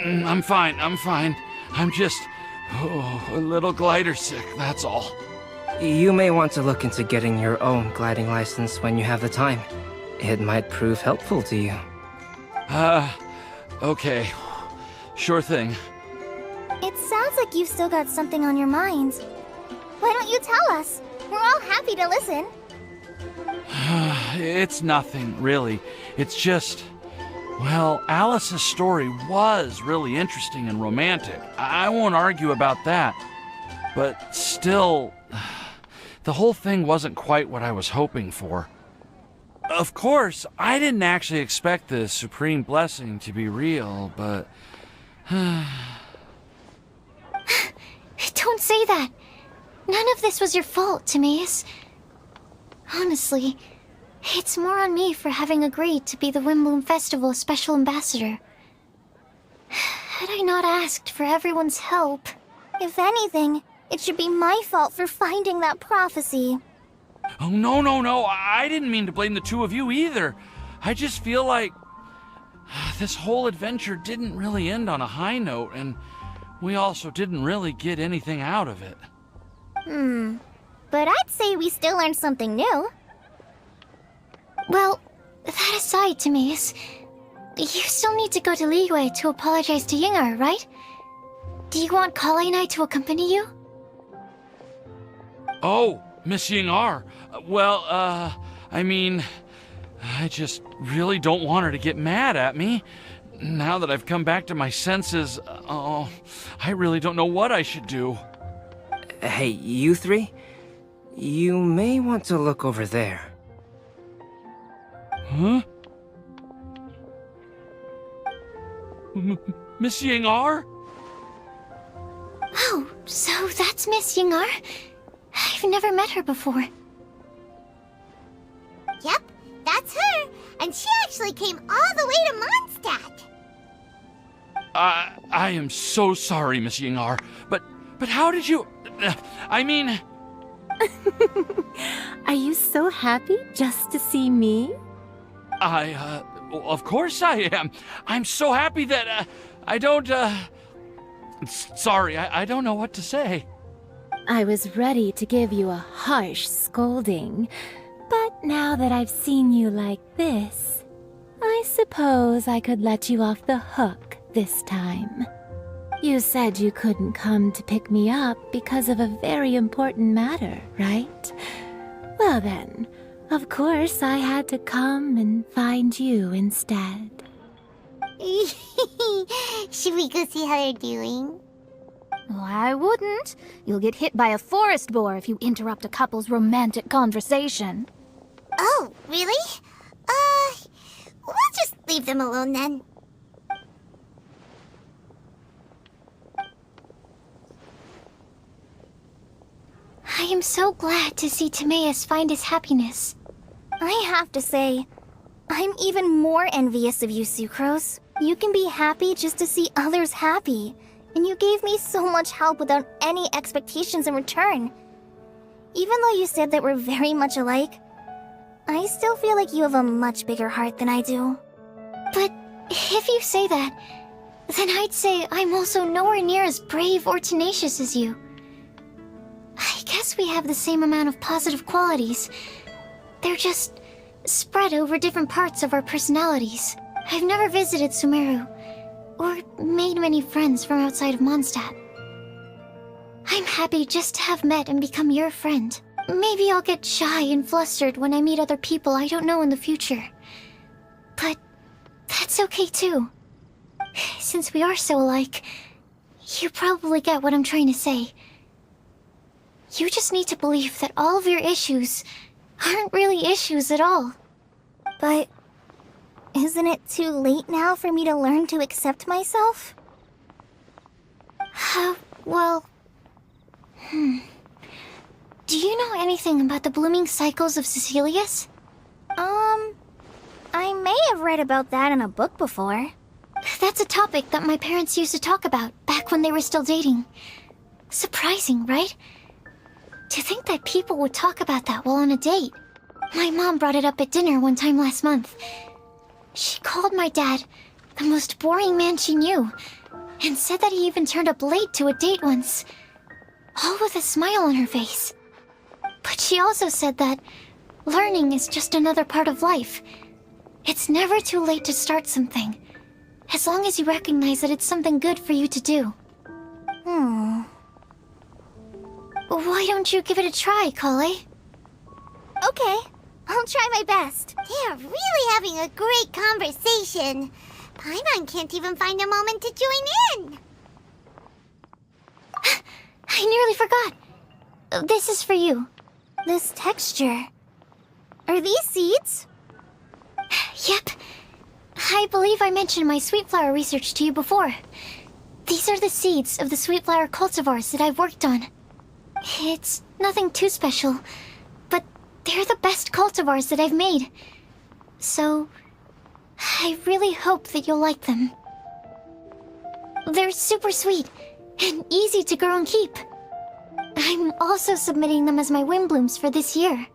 I'm fine. I'm just a little glider sick, that's all. You may want to look into getting your own gliding license when you have the time. It might prove helpful to you. Okay. Sure thing. It sounds like you've still got something on your mind. Why don't you tell us? We're all happy to listen. It's nothing, really. It's just... Well, Alice's story was really interesting and romantic. I won't argue about that. But still, the whole thing wasn't quite what I was hoping for. Of course, I didn't actually expect the Supreme Blessing to be real, but... Don't say that. None of this was your fault, Timaeus. Honestly, it's more on me for having agreed to be the Windblume Festival Special Ambassador. Had I not asked for everyone's help... If anything, it should be my fault for finding that prophecy. Oh, no. I didn't mean to blame the two of you either. I just feel like this whole adventure didn't really end on a high note, and we also didn't really get anything out of it. But I'd say we still learned something new. Well, that aside, Timaeus, you still need to go to Liyue to apologize to Yingar, right? Do you want Kale and I to accompany you? Oh, Miss Yingar. Well, I mean, I just really don't want her to get mad at me. Now that I've come back to my senses, I really don't know what I should do. Hey, you three? You may want to look over there. Huh? Miss Yingar? Oh, so that's Miss Yingar? I've never met her before. Yep, that's her. And she actually came all the way to Mondstadt. I am so sorry, Miss Yingar, but how did you... I mean... Are you so happy just to see me? Of course I am. I'm so happy that, I don't, Sorry, I don't know what to say. I was ready to give you a harsh scolding, but now that I've seen you like this, I suppose I could let you off the hook this time. You said you couldn't come to pick me up because of a very important matter, right? Well then, of course I had to come and find you instead. Should we go see how they're doing? Oh, I wouldn't. You'll get hit by a forest boar if you interrupt a couple's romantic conversation. Oh, really? We'll just leave them alone then. I am so glad to see Timaeus find his happiness. I have to say, I'm even more envious of you, Sucrose. You can be happy just to see others happy, and you gave me so much help without any expectations in return. Even though you said that we're very much alike, I still feel like you have a much bigger heart than I do. But if you say that, then I'd say I'm also nowhere near as brave or tenacious as you. I guess we have the same amount of positive qualities. They're just spread over different parts of our personalities. I've never visited Sumeru, or made many friends from outside of Mondstadt. I'm happy just to have met and become your friend. Maybe I'll get shy and flustered when I meet other people I don't know in the future. But that's okay too. Since we are so alike, you probably get what I'm trying to say. You just need to believe that all of your issues aren't really issues at all. But isn't it too late now for me to learn to accept myself? Well... Do you know anything about the blooming cycles of Cecilius? I may have read about that in a book before. That's a topic that my parents used to talk about back when they were still dating. Surprising, right? To think that people would talk about that while on a date. My mom brought it up at dinner one time last month. She called my dad the most boring man she knew, and said that he even turned up late to a date once, all with a smile on her face. But she also said that learning is just another part of life. It's never too late to start something, as long as you recognize that it's something good for you to do. Why don't you give it a try, Kale? Okay, I'll try my best. They are really having a great conversation. Paimon can't even find a moment to join in. I nearly forgot. This is for you. This texture. Are these seeds? Yep. I believe I mentioned my sweet flower research to you before. These are the seeds of the sweet flower cultivars that I've worked on. It's nothing too special, but they're the best cultivars that I've made. So, I really hope that you'll like them. They're super sweet and easy to grow and keep. I'm also submitting them as my windblooms for this year.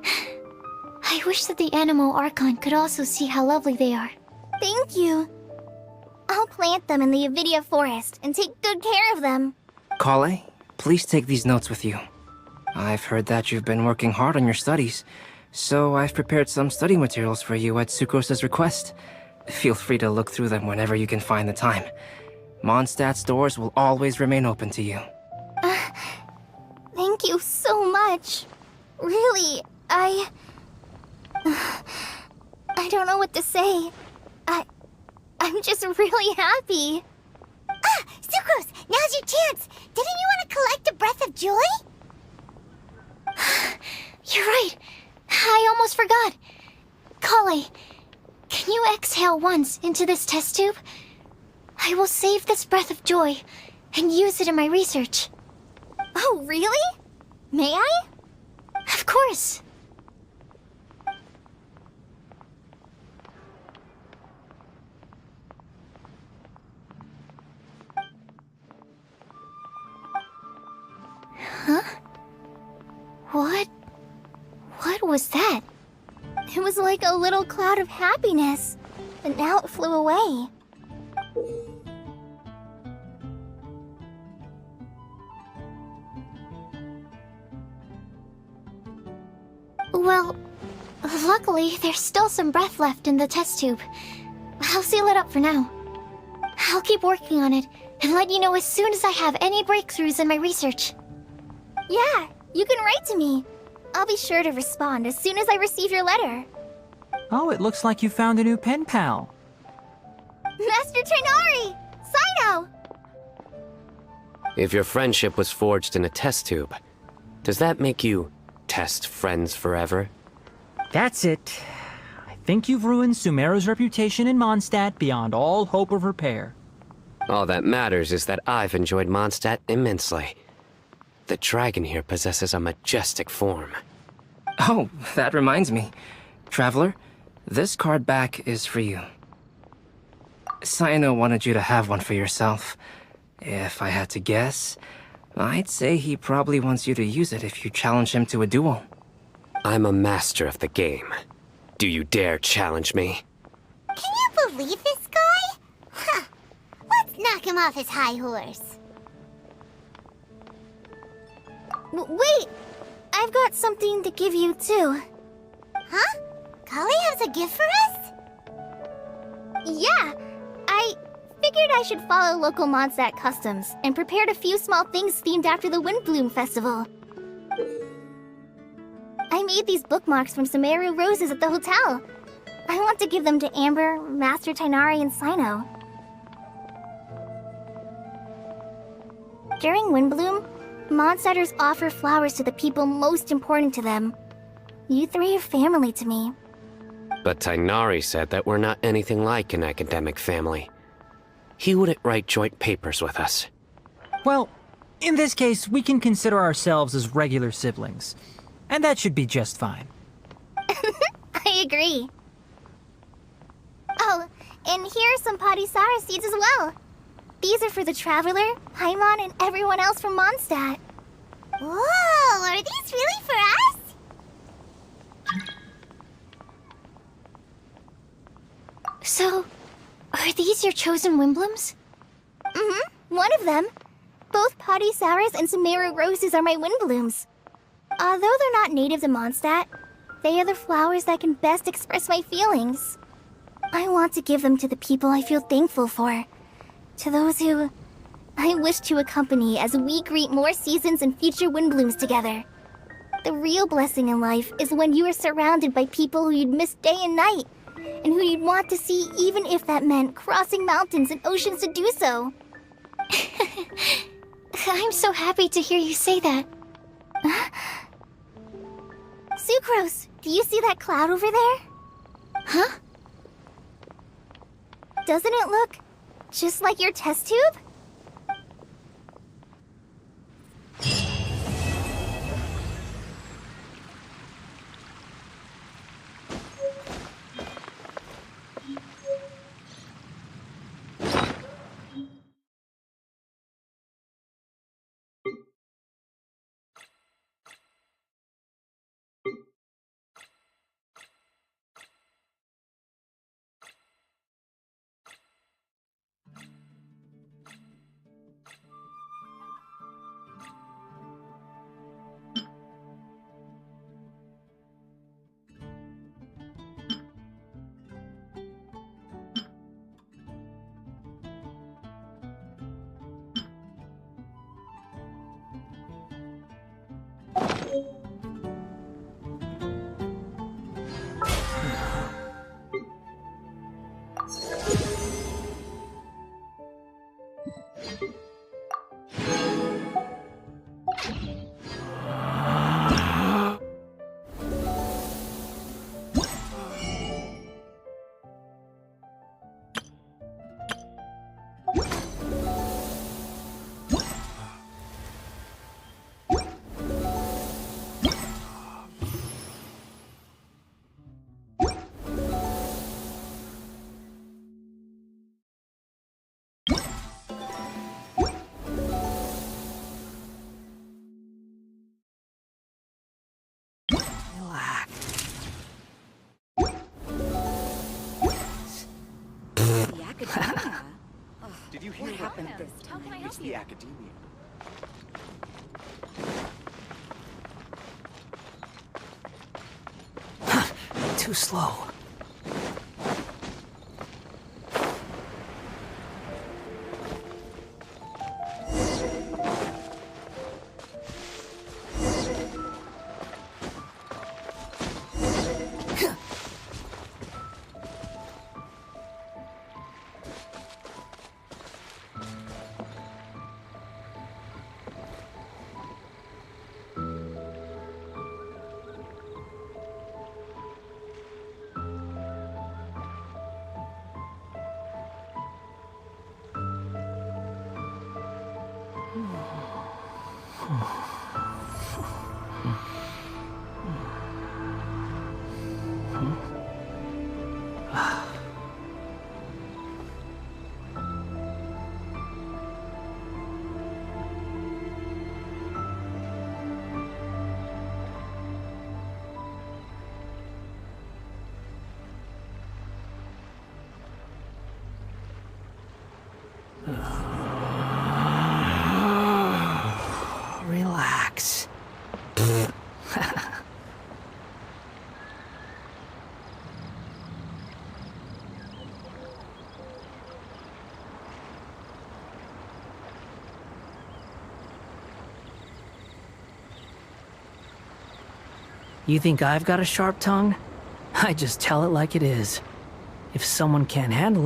I wish that the Anemo Archon could also see how lovely they are. Thank you. I'll plant them in the Avidia forest and take good care of them. Kale, Please take these notes with you. I've heard that you've been working hard on your studies, so I've prepared some study materials for you at Sucrose's request. Feel free to look through them whenever you can find the time. Mondstadt's doors will always remain open to you. Thank you so much. Really, I don't know what to say. I'm just really happy. Ah, Sucrose, now's your chance. Didn't you want to collect a breath of joy? You're right. I almost forgot. Kale, can you exhale once into this test tube? I will save this breath of joy and use it in my research. Oh, really? May I? Of course. Huh? What was that? It was like a little cloud of happiness, but now it flew away. Well, luckily, there's still some breath left in the test tube. I'll seal it up for now. I'll keep working on it and let you know as soon as I have any breakthroughs in my research. Yeah, you can write to me. I'll be sure to respond as soon as I receive your letter. Oh, it looks like you found a new pen pal. Master Tighnari! Cyno! If your friendship was forged in a test tube, does that make you test friends forever? That's it. I think you've ruined Sumeru's reputation in Mondstadt beyond all hope of repair. All that matters is that I've enjoyed Mondstadt immensely. The dragon here possesses a majestic form. Oh, that reminds me. Traveler, this card back is for you. Cyno wanted you to have one for yourself. If I had to guess, I'd say he probably wants you to use it if you challenge him to a duel. I'm a master of the game. Do you dare challenge me? Can you believe this guy? Huh. Let's knock him off his high horse. Wait! I've got something to give you, too. Huh? Kale has a gift for us? Yeah! I figured I should follow local Mondstadt customs and prepared a few small things themed after the Windblume Festival. I made these bookmarks from Sumeru roses at the hotel. I want to give them to Amber, Master Tighnari, and Cyno. During Windblume, Mondstatters offer flowers to the people most important to them. You three are family to me. But Tighnari said that we're not anything like an academic family. He wouldn't write joint papers with us. Well, in this case, we can consider ourselves as regular siblings. And that should be just fine. I agree. Oh, and here are some Padisara seeds as well. These are for the Traveler, Paimon, and everyone else from Mondstadt. Whoa, are these really for us? So, are these your chosen Windblooms? Mm-hmm, one of them. Both Padisaras and Sumeru roses are my Windblooms. Although they're not native to Mondstadt, they are the flowers that can best express my feelings. I want to give them to the people I feel thankful for. To those who I wish to accompany as we greet more seasons and future Windblooms together. The real blessing in life is when you are surrounded by people who you'd miss day and night, and who you'd want to see even if that meant crossing mountains and oceans to do so. I'm so happy to hear you say that. Sucrose, do you see that cloud over there? Huh? Doesn't it look just like your test tube? Did you hear what happened this time? How can I help you? It's the academia. Too slow. Relax. You think I've got a sharp tongue? I just tell it like it is. If someone can't handle it,